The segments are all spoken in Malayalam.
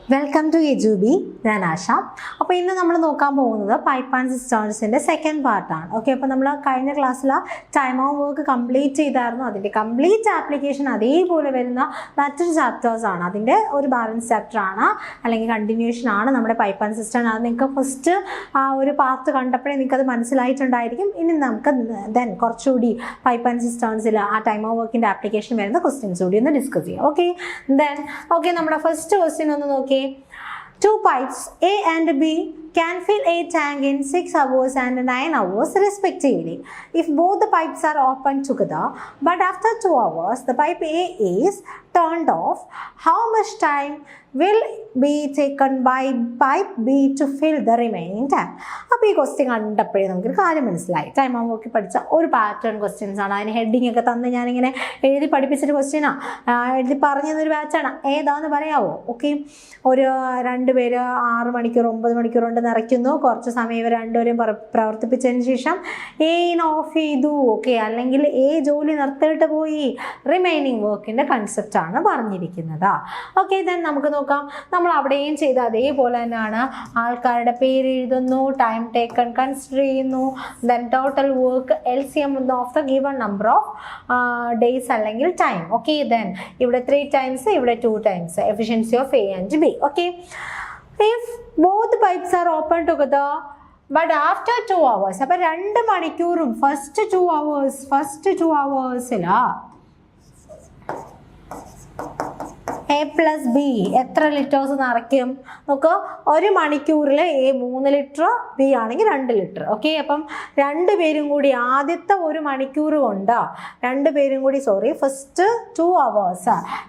വെൽക്കം ടു എജുബി, ഞാൻ ആശ. അപ്പോൾ ഇന്ന് നമ്മൾ നോക്കാൻ പോകുന്നത് പൈപ്പ് ആൻഡ് സിസ്റ്റേൺസിൻ്റെ സെക്കൻഡ് പാർട്ടാണ്. ഓക്കെ, അപ്പോൾ നമ്മൾ കഴിഞ്ഞ ക്ലാസ്സിൽ ടൈം ഓഫ് വർക്ക് കംപ്ലീറ്റ് ചെയ്തായിരുന്നു. അതിൻ്റെ കംപ്ലീറ്റ് ആപ്ലിക്കേഷൻ അതേപോലെ വരുന്ന മറ്റൊരു ചാപ്റ്റേഴ്സാണ്. അതിൻ്റെ ഒരു ബാലൻസ് ചാപ്റ്ററാണ്, അല്ലെങ്കിൽ കണ്ടിന്യൂഷൻ ആണ് നമ്മുടെ പൈപ്പ് ആൻഡ് സിസ്റ്റേൺ. അത് നിങ്ങൾക്ക് ഫസ്റ്റ് ആ ഒരു പാർട്ട് കണ്ടപ്പോഴേ നിങ്ങൾക്കത് മനസ്സിലായിട്ടുണ്ടായിരിക്കും. ഇനി നമുക്ക് ദെൻ കുറച്ചുകൂടി പൈപ്പ് ആൻഡ് സിസ്റ്റേൺസിൽ ആ ടൈം ഓഫ് വർക്കിൻ്റെ ആപ്ലിക്കേഷൻ വരുന്ന ക്വസ്റ്റ്യൻസ് കൂടി ഒന്ന് ഡിസ്കസ് ചെയ്യാം. ഓക്കെ, നമ്മുടെ ഫസ്റ്റ് ക്വസ്റ്റ്യൻ ഒന്ന് നോക്കി. Two pipes A and B can fill a tank in 6 hours and 9 hours respectively. If both the pipes are opened together, but after 2 hours the pipe A is turned off, how much time will be taken by pipe B to fill the remaining tank? അപ്പോൾ ഈ ക്വസ്റ്റ്യൻ കണ്ടപ്പോഴേ നമുക്കൊരു കാര്യം മനസ്സിലായി. ടൈം ഓഫ് വർക്ക് പഠിച്ച ഒരു പാറ്റേൺ ക്വസ്റ്റ്യൻസ് ആണ്. അതിന് ഹെഡിങ് ഒക്കെ തന്ന് ഞാനിങ്ങനെ എഴുതി പഠിപ്പിച്ചൊരു ക്വസ്റ്റ്യനാണ്, എഴുതി പറഞ്ഞതൊരു ബാച്ചാണ്. ഏതാന്ന് പറയാമോ? ഓക്കെ, ഒരു 2 പേര് 6 മണിക്കൂർ 9 മണിക്കൂർ കൊണ്ട് നിറയ്ക്കുന്നു. കുറച്ച് സമയം ഇവർ രണ്ടുപേരും പ്രവർത്തിപ്പിച്ചതിന് ശേഷം എയിന് ഓഫ് ചെയ്തു. ഓക്കെ, അല്ലെങ്കിൽ ജോലി നിർത്തിയിട്ട് പോയി. റിമൈനിങ് വർക്കിൻ്റെ കൺസെപ്റ്റാണ് പറഞ്ഞിരിക്കുന്നത്. ഓക്കെ, ദെൻ നമുക്ക് നോക്കാം. നമ്മൾ അവിടെയും ചെയ്ത അതേപോലെ തന്നെയാണ്. ആൾക്കാരുടെ പേര് എഴുതുന്നു, ടൈം ടേക്കൺ കൺസിഡർ ചെയ്യുന്നു, then total work LCM of the given number of days അല്ലെങ്കിൽ ടൈം. ഓക്കെ, ദെൻ ഇവിടെ 3 times, ഇവിടെ 2 times. Efficiency of A and B. Okay, if both pipes are open together but after 2 hours, അപ്പോൾ 2 മണിക്കൂറും first 2 hours A plus B എത്ര ലിറ്റേഴ്സ് നിറയ്ക്കും നോക്കുക. 1 മണിക്കൂറിൽ A 3 ലിറ്റർ, B ആണെങ്കിൽ 2 ലിറ്റർ. ഓക്കെ, അപ്പം 2 പേരും കൂടി ആദ്യത്തെ 1 മണിക്കൂർ കൊണ്ട് 2 പേരും കൂടി ഫസ്റ്റ് 2 hours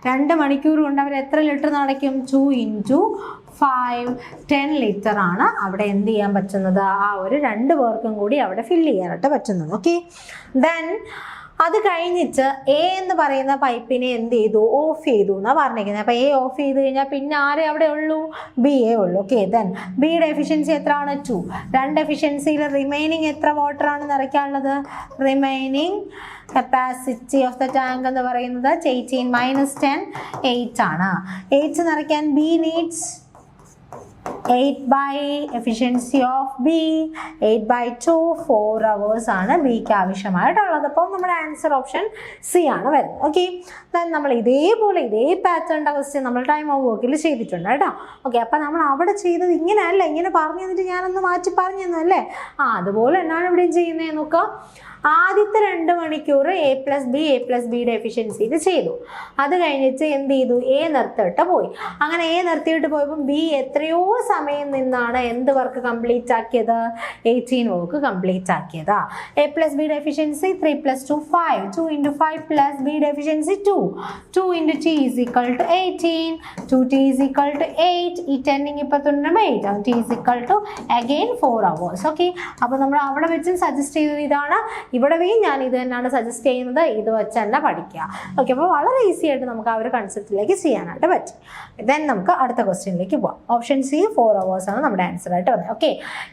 2 മണിക്കൂർ കൊണ്ട് അവർ എത്ര ലിറ്റർ നിറയ്ക്കും? 2 into 5 10 ലിറ്റർ ആണ് അവിടെ എന്ത് ചെയ്യാൻ പറ്റുന്നത്? ആ ഒരു 2 പേർക്കും കൂടി അവിടെ ഫില്ല് ചെയ്യാനായിട്ട് പറ്റുന്നത്. ഓക്കെ, ദെൻ അത് കഴിഞ്ഞിട്ട് A എന്ന് പറയുന്ന പൈപ്പിനെ എന്ത് ചെയ്തു? ഓഫ് ചെയ്തു എന്നാണ് പറഞ്ഞിരിക്കുന്നത്. അപ്പോൾ A ഓഫ് ചെയ്ത് കഴിഞ്ഞാൽ പിന്നെ ആരെ അവിടെ ഉള്ളൂ? B ഉള്ളൂ. ഓക്കെ, ദെൻ ബിയുടെ എഫിഷ്യൻസി എത്രയാണ്? 2. 2 എഫിഷ്യൻസിയിൽ റിമൈനിങ് എത്ര വാട്ടറാണ് നിറയ്ക്കാനുള്ളത്? Remaining capacity of the tank എന്ന് പറയുന്നത് 18 - 10 8 ആണ്. 8 നിറയ്ക്കാൻ B needs 8 by efficiency of B 8 by 2 4 hours ആണ് ബിക്ക് ആവശ്യമായിട്ടുള്ളത്. അപ്പോൾ നമ്മുടെ ആൻസർ ഓപ്ഷൻ C ആണ് വരുന്നത്. ഓക്കെ, ദെൻ നമ്മൾ ഇതേ പാറ്റേണിൻ്റെ ക്വസ്റ്റ്യൻ നമ്മൾ ടൈം ഓഫ് വർക്കിൽ ചെയ്തിട്ടുണ്ട് കേട്ടോ. ഓക്കെ, അപ്പോൾ നമ്മൾ അവിടെ ചെയ്തത് ഇങ്ങനെയല്ല, ഇങ്ങനെ പറഞ്ഞു തന്നിട്ട് ഞാനൊന്ന് മാറ്റി പറഞ്ഞു തന്നു അല്ലേ? അതുപോലെ എന്നാണ് ഇവിടെയും ചെയ്യുന്നത് നോക്കുക. ആദ്യത്തെ 2 മണിക്കൂർ A plus Bയുടെ എഫിഷ്യൻസിയിൽ ചെയ്തു. അത് കഴിഞ്ഞിട്ട് എന്ത് ചെയ്തു? A നിർത്തിയിട്ട് പോയി. അങ്ങനെ A നിർത്തിയിട്ട് പോയപ്പോൾ B എത്രയോ സമയം നിന്നാണ് എന്ത് വർക്ക് കംപ്ലീറ്റ് ആക്കിയത്? 18 വർക്ക് കംപ്ലീറ്റ് ആക്കിയത്. A plus Bയുടെ എഫിഷ്യൻസി 3 + 2 5 2 into 5 plus Bയുടെ efficiency 2 into T is equal to 18 2T is equal to 8 ഈ 10 ഇപ്പോൾ 8 T is equal to again 4 hours. Okay, അപ്പോൾ നമ്മൾ അവിടെ വെച്ച് സജസ്റ്റ് ചെയ്തത് ഇതാണ്. ഇവിടെയും ഞാൻ ഇത് തന്നെയാണ് സജസ്റ്റ് ചെയ്യുന്നത്. ഇത് വെച്ച് തന്നെ പഠിക്കുക. ഓക്കെ, അപ്പോൾ വളരെ ഈസി ആയിട്ട് നമുക്ക് ആ ഒരു കൺസെപ്റ്റിലേക്ക് ചെയ്യാനായിട്ട് പറ്റും. ദെൻ നമുക്ക് അടുത്ത ക്വസ്റ്റ്യനിലേക്ക് പോകാം. ഓപ്ഷൻ C 4 hours ആണ് നമ്മുടെ ആൻസർ ആയിട്ട് വന്നത്. ഓക്കെ,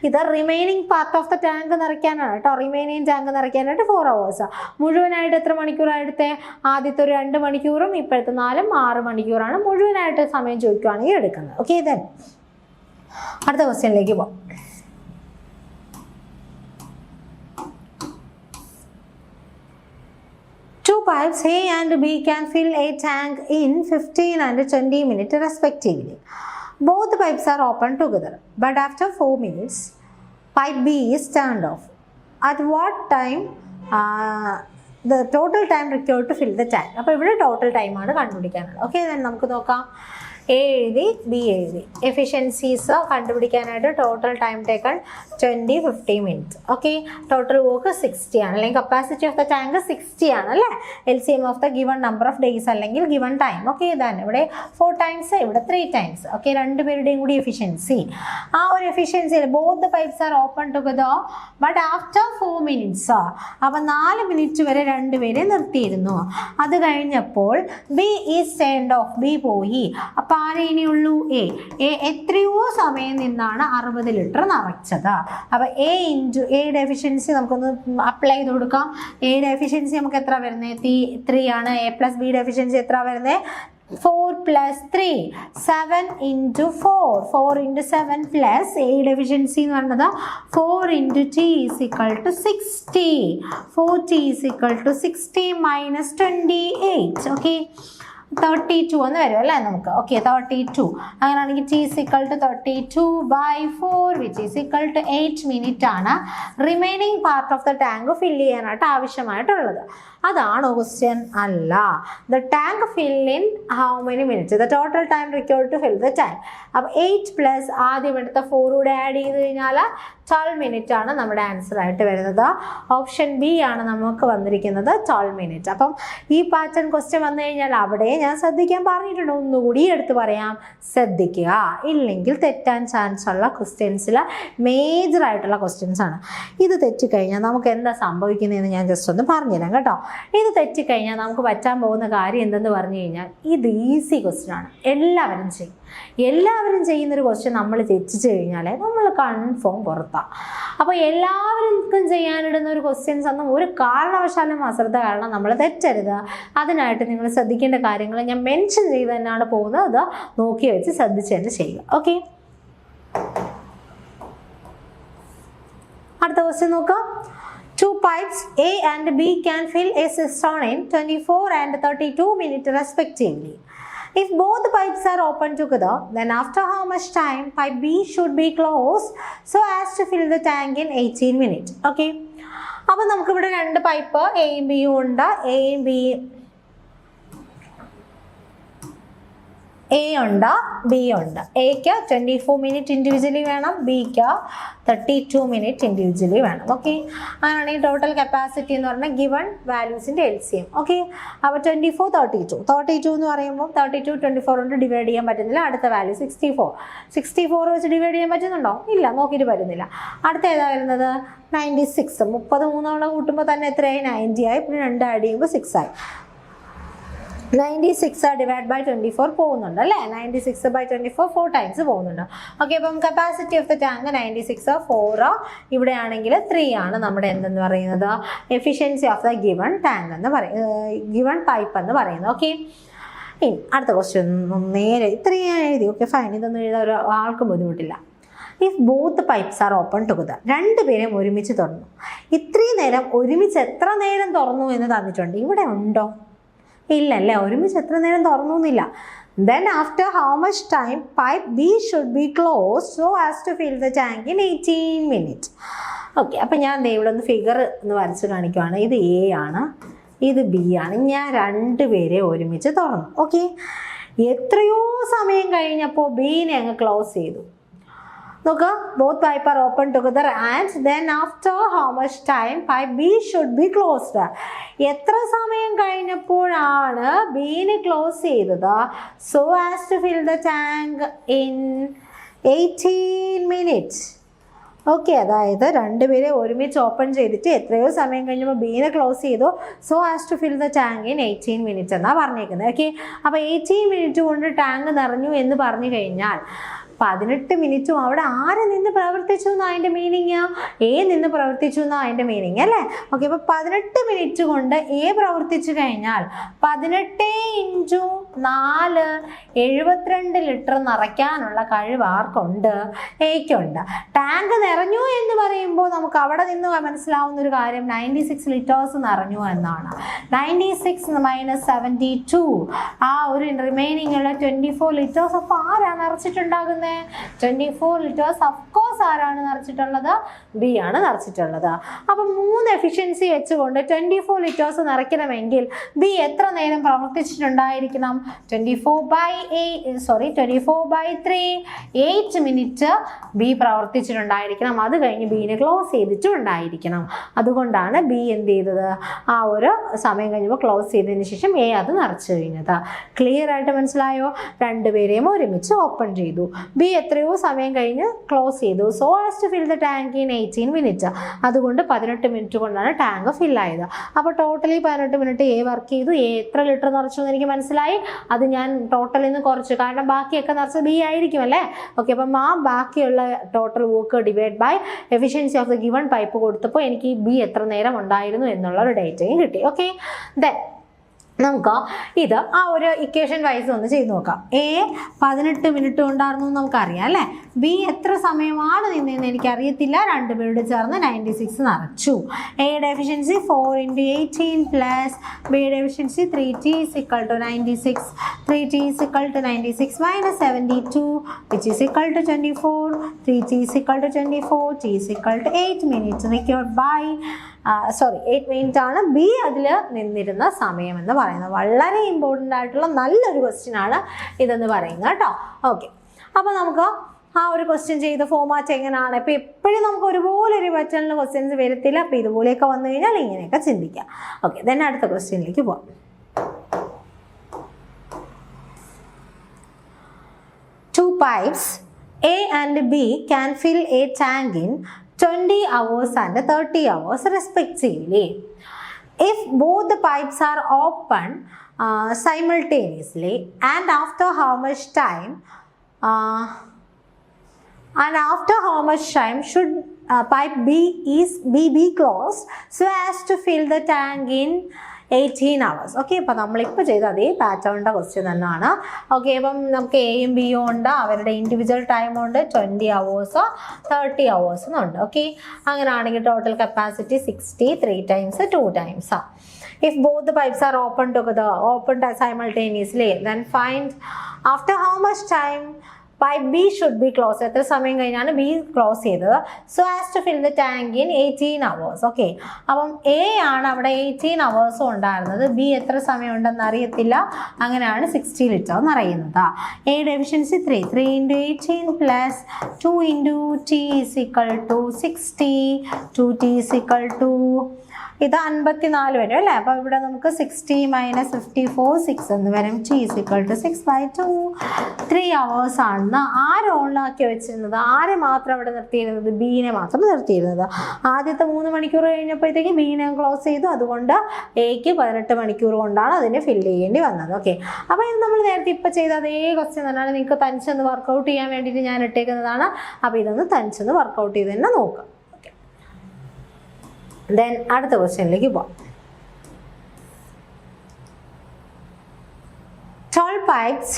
ഇത് remaining part of the tank നിറയ്ക്കാനാണ് കേട്ടോ. റിമൈനിങ് ടാങ്ക് നിറയ്ക്കാനായിട്ട് 4 hours. മുഴുവനായിട്ട് എത്ര മണിക്കൂറായിടുത്തെ? ആദ്യത്തെ ഒരു 2 മണിക്കൂറും ഇപ്പോഴത്തെ 4 6 മണിക്കൂറാണ് മുഴുവനായിട്ട് സമയം ചോദിക്കുകയാണെങ്കിൽ എടുക്കുന്നത്. ഓക്കെ, ദെൻ അടുത്ത ക്വസ്റ്റ്യനിലേക്ക് പോകാം. Two pipes A and B can fill a tank in 15 and 20 minutes respectively. Both pipes are open together, but after 4 minutes, pipe B is turned off. At what time the total time required to fill the tank? അപ്പോൾ ഇവിടെ ടോട്ടൽ ടൈമാണ് കണ്ടുപിടിക്കാനുള്ളത്. ഓക്കെ, നമുക്ക് നോക്കാം. A എഴുതി, B എഴുതി. എഫിഷ്യൻസീസ് കണ്ടുപിടിക്കാനായിട്ട് total time taken 20-50 minutes. Okay, total work 60 ആണ്, അല്ലെങ്കിൽ കപ്പാസിറ്റി ഓഫ് ദ ടാങ്ക് 60 ആണ് അല്ലേ? LCM of the given number of days അല്ലെങ്കിൽ ഗിവൺ ടൈം. ഓക്കെ, ഇതാണ് ഇവിടെ 4 times, ഇവിടെ 3 times. ഓക്കെ, 2 പേരുടെയും കൂടി എഫിഷ്യൻസി. ആ ഒരു എഫിഷ്യൻസിയിൽ both the pipes are open together but after 4 minutes. അപ്പം 4 മിനിറ്റ് വരെ 2 പേരെ നിർത്തിയിരുന്നു. അത് കഴിഞ്ഞപ്പോൾ B is turned of, B പോയി. അപ്പം ആരെ ഇനിയുള്ളൂ? A എത്രയോ സമയം നിന്നാണ് 60 ലിറ്റർ നിറച്ചത്. അപ്പോൾ Aയുടെ എഫിഷ്യൻസി നമുക്കൊന്ന് അപ്ലൈ ചെയ്ത് കൊടുക്കാം. Aയുടെ എഫിഷ്യൻസി നമുക്ക് എത്ര വരുന്നത്? 3 ആണ്. A plus Bയുടെ എഫിഷ്യൻസി എത്ര വരുന്നത്? 4 plus 3, 7 into 4, 4 into 7 plus A efficiency എന്ന് പറയുന്നത് 4 into T is equal to 60. 4T is equal to 60 minus 28. Okay. 32 എന്ന് വരും അല്ലേ നമുക്ക്. ഓക്കെ 32 അങ്ങനെയാണെങ്കിൽ T is equal to 32/4 which is equal to 8 minute ആണ് remaining part of the tank fill ചെയ്യാനായിട്ട് ആവശ്യമായിട്ടുള്ളത്. അതാണോ ക്വസ്റ്റ്യൻ? അല്ല. The tank fill in how many minutes? The total time required to fill the tank. അപ്പോൾ 8 പ്ലസ് ആദ്യം എടുത്ത 4 കൂടെ ആഡ് ചെയ്ത് കഴിഞ്ഞാൽ 12 മിനിറ്റ് ആണ് നമ്മുടെ ആൻസർ ആയിട്ട് വരുന്നത്. ഓപ്ഷൻ ബി ആണ് നമുക്ക് വന്നിരിക്കുന്നത് 12 മിനിറ്റ്. അപ്പം ഈ പാറ്റേൺ ക്വസ്റ്റ്യൻ വന്നു കഴിഞ്ഞാൽ അവിടെ ഞാൻ ശ്രദ്ധിക്കാൻ പറഞ്ഞിട്ടുണ്ട്, ഒന്നുകൂടി എടുത്ത് പറയാം, ശ്രദ്ധിക്കുക. ഇല്ലെങ്കിൽ തെറ്റാൻ ചാൻസ് ഉള്ള ക്വസ്റ്റ്യൻസിൽ മേജർ ആയിട്ടുള്ള ക്വസ്റ്റ്യൻസ് ആണ്. ഇത് തെറ്റിക്കഴിഞ്ഞാൽ നമുക്ക് എന്താ സംഭവിക്കുന്നതെന്ന് ഞാൻ ജസ്റ്റ് ഒന്ന് പറഞ്ഞുതരാം കേട്ടോ. ഇത് തെറ്റിക്കഴിഞ്ഞാൽ നമുക്ക് പറ്റാൻ പോകുന്ന കാര്യം എന്തെന്ന് പറഞ്ഞു കഴിഞ്ഞാൽ ഇത് ഈസി ക്വസ്റ്റ്യൻ ആണ്, എല്ലാവരും ചെയ്യും. എല്ലാവരും ചെയ്യുന്നൊരു ക്വസ്റ്റ്യൻ നമ്മൾ തെറ്റിച്ച് കഴിഞ്ഞാൽ നമ്മൾ കൺഫേം പുറത്താണ്. അപ്പോൾ എല്ലാവർക്കും ചെയ്യാനിടുന്ന ഒരു ക്വസ്റ്റ്യൻസ് ഒന്നും ഒരു കാരണവശാലും അശ്രദ്ധ കാരണം നമ്മൾ തെറ്റരുത്. അതിനായിട്ട് നിങ്ങൾ ശ്രദ്ധിക്കേണ്ട കാര്യങ്ങൾ ഞാൻ മെൻഷൻ ചെയ്ത് തന്നെയാണ് പോകുന്നത്. അത് നോക്കി വെച്ച് ശ്രദ്ധിച്ച് തന്നെ ചെയ്യുക. ഓക്കെ, അടുത്ത ക്വസ്റ്റ്യൻ നോക്കാം. Two pipes A and B can fill a cistern in 24 and 32 minutes respectively. If both pipes are open together, then after how much time pipe B should be closed so as to fill the tank in 18 minutes? Okay. അപ്പോൾ നമുക്കിവിടെ രണ്ട് പൈപ്പ് എയും ബിയും ഉണ്ട്. എയും ബി എ ഉണ്ട്, ബി ഉണ്ട്. എക്ക് 24 മിനിറ്റ് ഇൻഡിവിജ്വലി വേണം, ബിക്ക് 32 മിനിറ്റ് ഇൻഡിവിജ്വലി വേണം. ഓക്കെ, അങ്ങനെയാണെങ്കിൽ ടോട്ടൽ കപ്പാസിറ്റി എന്ന് പറഞ്ഞാൽ ഗിവൺ വാല്യൂസിൻ്റെ LCM. ഓക്കെ, അപ്പോൾ 24 32 എന്ന് പറയുമ്പോൾ 32 24 കൊണ്ട് ഡിവൈഡ് ചെയ്യാൻ പറ്റുന്നില്ല. അടുത്ത വാല്യൂ 64 വെച്ച് ഡിവൈഡ് ചെയ്യാൻ പറ്റുന്നുണ്ടോ? ഇല്ല, നോക്കിയിട്ട് പറ്റുന്നില്ല. അടുത്ത ഏതാ വരുന്നത്? 96. 33 കൂട്ടുമ്പോൾ തന്നെ എത്രയായി? 90 ആയി. പിന്നെ 2 ആഡ് ചെയ്യുമ്പോൾ 6 ആയി. 96 ഡിവൈഡ് ബൈ 24 പോകുന്നുണ്ട് അല്ലേ? 96/24 4 ടൈംസ് പോകുന്നുണ്ട്. ഓക്കെ, അപ്പം കപ്പാസിറ്റി ഓഫ് ദ ടാങ്ക് 96, 4 ഇവിടെ ആണെങ്കിൽ 3 ആണ് നമ്മുടെ എന്തെന്ന് പറയുന്നത് efficiency of the given tank എന്ന് ഗിവൺ പൈപ്പ് എന്ന് പറയുന്നത്. ഓക്കെ, ഇനി അടുത്ത ക്വസ്റ്റ്യൻ നേരെ ഇത്രയും എഴുതി. ഓക്കെ ഫൈൻ, ഇതൊന്നും എഴുതാൻ ഒരു ആൾക്കും ബുദ്ധിമുട്ടില്ല. If both pipes R open together, രണ്ടുപേരും ഒരുമിച്ച് തുറന്നു. ഇത്രയും നേരം ഒരുമിച്ച് എത്ര നേരം തുറന്നു എന്ന് തന്നിട്ടുണ്ട്. ഇവിടെ ഉണ്ടോ? ഇല്ലല്ലേ, ഒരുമിച്ച് എത്ര നേരം തുറന്നു എന്നില്ല. Then after how much time pipe B should be closed so as to fill the tank in 18 minutes? Okay, അപ്പം ഞാൻ ഇവിടെ ഒന്ന് ഫിഗർ ഒന്ന് വരച്ച് കാണിക്കുവാണ്. ഇത് A ആണ്, ഇത് B ആണ്. ഞാൻ രണ്ടുപേരെ ഒരുമിച്ച് തുറന്നു. ഓക്കെ, എത്രയോ സമയം കഴിഞ്ഞപ്പോൾ ബീനെ അങ്ങ് ക്ലോസ് ചെയ്തു. നോക്കുക, both pipe are open together and then after how much time pipe B should be closed. എത്ര സമയം കഴിഞ്ഞപ്പോഴാണ് ബീനെ ക്ലോസ് ചെയ്തത്? So as to fill the tank in 18 minutes. Okay, അതായത് രണ്ടുപേരെ ഒരുമിച്ച് ഓപ്പൺ ചെയ്തിട്ട് എത്രയോ സമയം കഴിഞ്ഞപ്പോൾ ബീനെ ക്ലോസ് ചെയ്തു. So as to fill the tank in 18 minutes എന്നാണ് പറഞ്ഞേക്കുന്നത്. ഓക്കെ, അപ്പോൾ 18 മിനിറ്റ് കൊണ്ട് ടാങ്ക് നിറഞ്ഞു എന്ന് പറഞ്ഞു കഴിഞ്ഞാൽ 18 മിനിറ്റും അവിടെ ആര് നിന്ന് പ്രവർത്തിച്ചു എന്നാണ് അതിൻ്റെ മീനിങ്? എ നിന്ന് പ്രവർത്തിച്ചു എന്നാണ് അതിൻ്റെ മീനിങ് അല്ലേ? ഓക്കെ, അപ്പോൾ 18 മിനിറ്റ് കൊണ്ട് എ പ്രവർത്തിച്ചു കഴിഞ്ഞാൽ 18 × 4 72 ലിറ്റർ നിറയ്ക്കാനുള്ള കഴിവ് ആർക്കുണ്ട്? എയ്ക്കുണ്ട്. ടാങ്ക് നിറഞ്ഞു എന്ന് പറയുമ്പോൾ നമുക്ക് അവിടെ നിന്ന് മനസ്സിലാവുന്ന ഒരു കാര്യം 96 ലിറ്റേഴ്സ് നിറഞ്ഞു എന്നാണ്. 96 - 72 ആ ഒരു റിമൈനിങ് ഉള്ള 24 ലിറ്റേഴ്സ്. അപ്പോൾ ആരാണ് നിറച്ചിട്ടുണ്ടാകുന്നത്? 24 ലിറ്റേഴ്സ്. അഫ്കോഴ്സ് ആരാണ് നിറച്ചിട്ടുള്ളത്? ബി ആണ് നിറച്ചിട്ടുള്ളത്. അപ്പം 3 എഫിഷ്യൻസി വെച്ചുകൊണ്ട് 24 ലിറ്റേഴ്സ് നിറയ്ക്കണമെങ്കിൽ ബി എത്ര നേരം പ്രവർത്തിച്ചിട്ടുണ്ടായിരിക്കണം? 24/3 8 മിനിറ്റ് ബി പ്രവർത്തിച്ചിട്ടുണ്ടായിരിക്കണം. അത് കഴിഞ്ഞ് ബീനെ ക്ലോസ് ചെയ്തിട്ടുണ്ടായിരിക്കണം. അതുകൊണ്ടാണ് ബി എന്ത് ചെയ്തത്? ആ ഒരു സമയം കഴിഞ്ഞപ്പോൾ ക്ലോസ് ചെയ്തതിന് ശേഷം എ അത് നിറച്ചു കഴിഞ്ഞത്. ക്ലിയർ ആയിട്ട് മനസ്സിലായോ? രണ്ടുപേരെയും ഒരുമിച്ച് ഓപ്പൺ ചെയ്തു. ബി എത്രയോ സമയം കഴിഞ്ഞ് ക്ലോസ് ചെയ്തു. So as to fill the tank in 18 minute. അതുകൊണ്ട് 18 മിനിറ്റ് കൊണ്ടാണ് ടാങ്ക് ഫില്ലായത്. അപ്പോൾ ടോട്ടലി 18 മിനിറ്റ് എ വർക്ക് ചെയ്തു. എ എത്ര ലിറ്റർ നിറച്ചു എന്ന് എനിക്ക് മനസ്സിലായി. അത് ഞാൻ ടോട്ടലിൽ നിന്ന് കുറച്ച്, കാരണം ബാക്കിയൊക്കെ നിറച്ച് ബി ആയിരിക്കും അല്ലേ? ഓക്കെ, അപ്പം ആ ബാക്കിയുള്ള total work divide by efficiency of the given pipe കൊടുത്തപ്പോൾ എനിക്ക് ബി എത്ര നേരം ഉണ്ടായിരുന്നു എന്നുള്ള ഒരു ഡേറ്റയും കിട്ടി. ഓക്കെ, ദെൻ നമുക്ക് ഇത് ആ ഒരു ഇക്വേഷൻ വൈസ് ഒന്ന് ചെയ്ത് നോക്കാം. എ 18 മിനിറ്റ് കൊണ്ടായിരുന്നു നമുക്കറിയാം അല്ലേ. ബി എത്ര സമയമാണ് നിന്നതെന്ന് എനിക്കറിയത്തില്ല. രണ്ടുപേരോട് ചേർന്ന് 96 നിറച്ചു. എയുടെ എഫിഷ്യൻസി 4 × 18 പ്ലസ് ബിയുടെ efficiency 3t = 96. 3t = 96 minus 72 which is equal to 24. 3t = 24. t = 8 minutes required by 8 minute ആണ് ബി അതിൽ നിന്നിരുന്ന സമയം എന്ന് പറയുന്നത്. വളരെ ഇമ്പോർട്ടൻ്റ് ആയിട്ടുള്ള നല്ലൊരു ക്വസ്റ്റ്യൻ ആണ് ഇതെന്ന് പറയുന്നത് കേട്ടോ. ഓക്കെ, അപ്പോൾ നമുക്ക് ആ ഒരു ക്വസ്റ്റ്യൻ ചെയ്ത ഫോമാറ്റ് എങ്ങനെയാണ്. ഇപ്പോൾ എപ്പോഴും നമുക്ക് ഒരുപോലെ ഒരു പാറ്റേണിൽ ക്വസ്റ്റ്യൻസ് വരത്തില്ല. അപ്പോൾ ഇതുപോലെയൊക്കെ വന്നു കഴിഞ്ഞാൽ ഇങ്ങനെയൊക്കെ ചിന്തിക്കാം. ഓക്കെ, ദെൻ അടുത്ത ക്വസ്റ്റ്യനിലേക്ക് പോവാം. 2 pipes A and B can fill a tank in 20 hours and 30 hours respectively. If both the pipes are open simultaneously and after how much time should pipe B be closed so as to fill the tank in 18 hours. Okay, അപ്പോൾ നമ്മളിപ്പോൾ ചെയ്ത അതേ പാറ്റേണിൻ്റെ ക്വസ്റ്റ്യൻ തന്നെയാണ്. ഓക്കെ, അപ്പം നമുക്ക് എയും ബിയും ഉണ്ട്, അവരുടെ ഇൻഡിവിജ്വൽ ടൈമുണ്ട്. 20 hours 30 hours എന്നുണ്ട്. ഓക്കെ, അങ്ങനെയാണെങ്കിൽ total capacity 60 3 times 2 times. If both the pipes are opened simultaneously, then find after how much time pipe B should be closed. എത്ര സമയം കഴിഞ്ഞാണ് ബി ക്ലോസ് ചെയ്തത്. So as to fill the tank in 18 hours. Okay, അപ്പം എ ആണ് അവിടെ 18 hours ഉണ്ടായിരുന്നത്. ബി എത്ര സമയം ഉണ്ടെന്ന് അറിയത്തില്ല. അങ്ങനെയാണ് 60 ലിറ്റർ നിറയുന്നത്. എയുടെ എഫിഷ്യൻസി 3 × 18 പ്ലസ് 2 × t = 60. 2t = ഇത് 54 വരും അല്ലേ. അപ്പോൾ ഇവിടെ നമുക്ക് 60 - 54 6 എന്ന് വരും. t = 6/2. 3 hours ആണെന്ന് ആര് ഓണാക്കി വെച്ചിരുന്നത്? ആരെ മാത്രം അവിടെ നിർത്തിയിരുന്നത്? ബീനെ മാത്രം നിർത്തിയിരുന്നത്. ആദ്യത്തെ 3 മണിക്കൂർ കഴിഞ്ഞപ്പോഴത്തേക്ക് ബീനെ ക്ലോസ് ചെയ്തു. അതുകൊണ്ട് എക്ക് 18 മണിക്കൂർ കൊണ്ടാണ് അതിനെ ഫില്ല് ചെയ്യേണ്ടി വന്നത്. ഓക്കെ, അപ്പോൾ ഇത് നമ്മൾ നേരത്തെ ഇപ്പോൾ ചെയ്ത അതേ ക്വസ്റ്റ്യൻ തന്നെയാണ്. നിങ്ങൾക്ക് തനിച്ചൊന്ന് വർക്കൗട്ട് ചെയ്യാൻ വേണ്ടിയിട്ട് ഞാൻ ഇട്ടേക്കുന്നതാണ്. അപ്പോൾ ഇതൊന്ന് തനിച്ചൊന്ന് വർക്കൗട്ട് ചെയ്ത് തന്നെ നോക്കാം. ദെൻ അടുത്ത ക്വസ്റ്റ്യനിലേക്ക് പോവാം. 12 pipes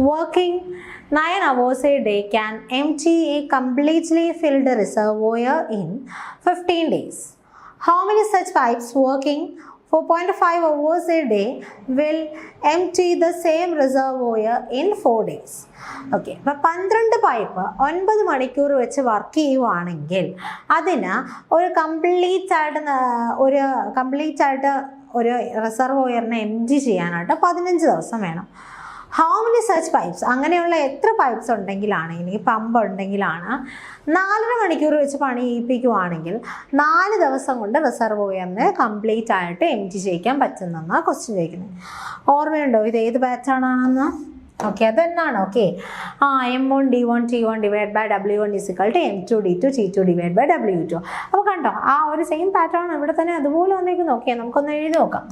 working 9 hours a day can empty a completely filled reservoir in 15 days. How many such pipes working 4.5 hours a day will empty the same reservoir in 4 days? Okay, അപ്പോൾ 12 പൈപ്പ് 9 മണിക്കൂർ വെച്ച് വർക്ക് ചെയ്യുവാണെങ്കിൽ അതിന് ഒരു കംപ്ലീറ്റ് ആയിട്ട് ഒരു റിസർവോയറിനെ എംപ്റ്റി ചെയ്യാനായിട്ട് 15 ദിവസം വേണം. ഹൗ മെനി സച്ച് പൈപ്സ്, അങ്ങനെയുള്ള എത്ര പൈപ്സ് ഉണ്ടെങ്കിലാണെങ്കിൽ, പമ്പ് ഉണ്ടെങ്കിലാണ് 4.5 മണിക്കൂർ വെച്ച് പണി ചെയ്യിപ്പിക്കുവാണെങ്കിൽ 4 ദിവസം കൊണ്ട് റിസർവോയറിനെ കംപ്ലീറ്റ് ആയിട്ട് എംപ്റ്റി ചെയ്യിക്കാൻ പറ്റുന്നെന്നാണ് ക്വസ്റ്റ്യൻ ചോദിക്കുന്നത്. ഓർമ്മയുണ്ടോ ഇത് ഏത് പാറ്റേൺ ആണെന്ന്? ഓക്കെ, അതെന്നാണ്. Okay, M1 D1 T1 / W1 = M2 D2 T2 / W2. അപ്പോൾ കണ്ടോ, ആ ഒരു സെയിം പാറ്റേൺ ഇവിടെ തന്നെ അതുപോലെ വന്നേക്കുന്നു. ഓക്കെ, നമുക്കൊന്ന് എഴുതി നോക്കാം.